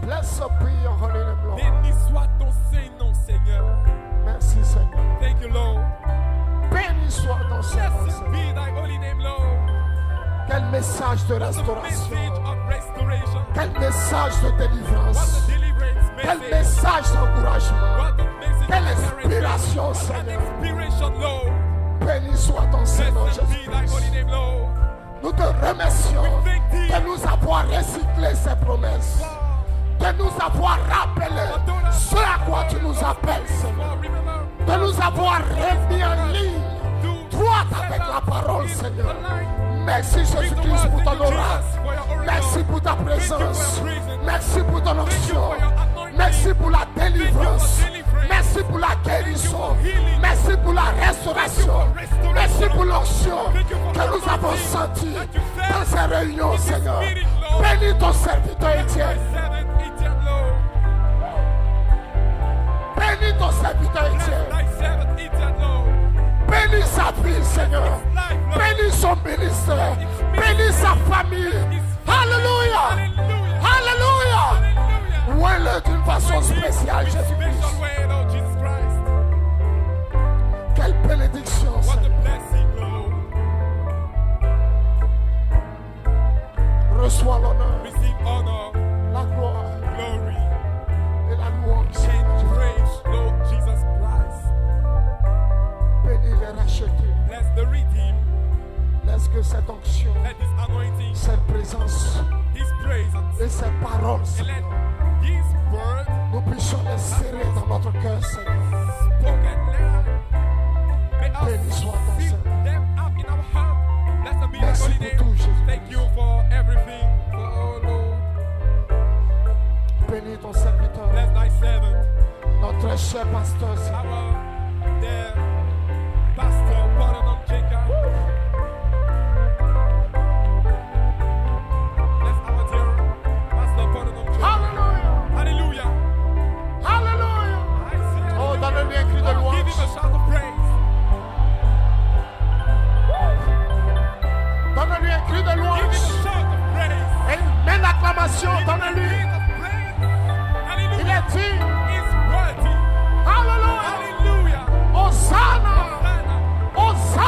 Blessed be your holy name, Lord. Béni soit ton Saint-Nom, Seigneur. Merci, Seigneur. Thank you, Lord. Béni soit ton Saint-Nom, Blessed Seigneur. be thy holy name, Lord. Quel message de What a restauration. message of restoration. Quel message de délivrance. What a deliverance Quel message. message d'encouragement. What a message Quelle of encouragement. inspiration, What an Seigneur. inspiration, Lord. Béni soit ton Saint-Nom, Blessed be thy holy Jésus-Christ. name, Lord. Nous te remercions Thank thee. de nous avoir recyclé ces promesses. De nous avoir rappelé ce à quoi tu nous appelles, Seigneur. De nous avoir remis en ligne, droit avec la parole, Seigneur. Merci Jésus-Christ pour ton oracle. Merci pour ta présence. Merci pour ton onction. Merci pour la délivrance. Merci pour la guérison. Merci pour la restauration. Merci pour l'onction que nous avons sentie dans ces réunions, Seigneur. Bénis ton serviteur Étienne. Bénis ton serviteur Étienne. Bénis sa vie, Seigneur. Bénis son ministère. Bénis sa famille. Alléluia. Alléluia. Ouais-le d'une façon spéciale, Jésus-Christ. Quelle bénédiction, What a Seigneur. blessing, Lord. Reçois l'honneur, Receive honor, la gloire glory, et la louange. and praise, Lord Jesus Christ. Bénis les rachetés. Bless the redeemed. Laisse que cette onction, Let this anointing, cette présence His presence, et ces paroles, and Seigneur, let His word nous puissions les serrer dans notre cœur, Seigneur. spoken now. May Béni us soit ton fill Seigneur. them up in our heart. Blessed be thy Merci holy pour name. tout, Jésus. Thank you for everything, for all, Lord. Bénis ton serviteur, Bless thy servant, notre cher pasteur, Seigneur. our dear pastor, Pardon Jacob. Bless our dear pastor, Pardon Jacob. Alléluia. Hallelujah. Alléluia. I say Oh, hallelujah. donne-lui un cri de Oh, louange. give him a shout of praise. Donne-lui un cri de Give him louange. a shout of praise. Et une main d'acclamation. Give him a Donne-lui. praise of praise. Il Hallelujah. est digne. He's worthy. Alléluia. Hallelujah. Hosanna. Hosanna.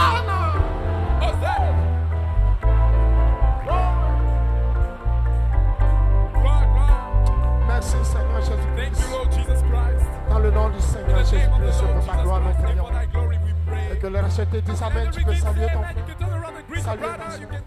te disent Amen, tu peux saluer ton frère. You can turn around and greet your Salut, brother. monsieur. You can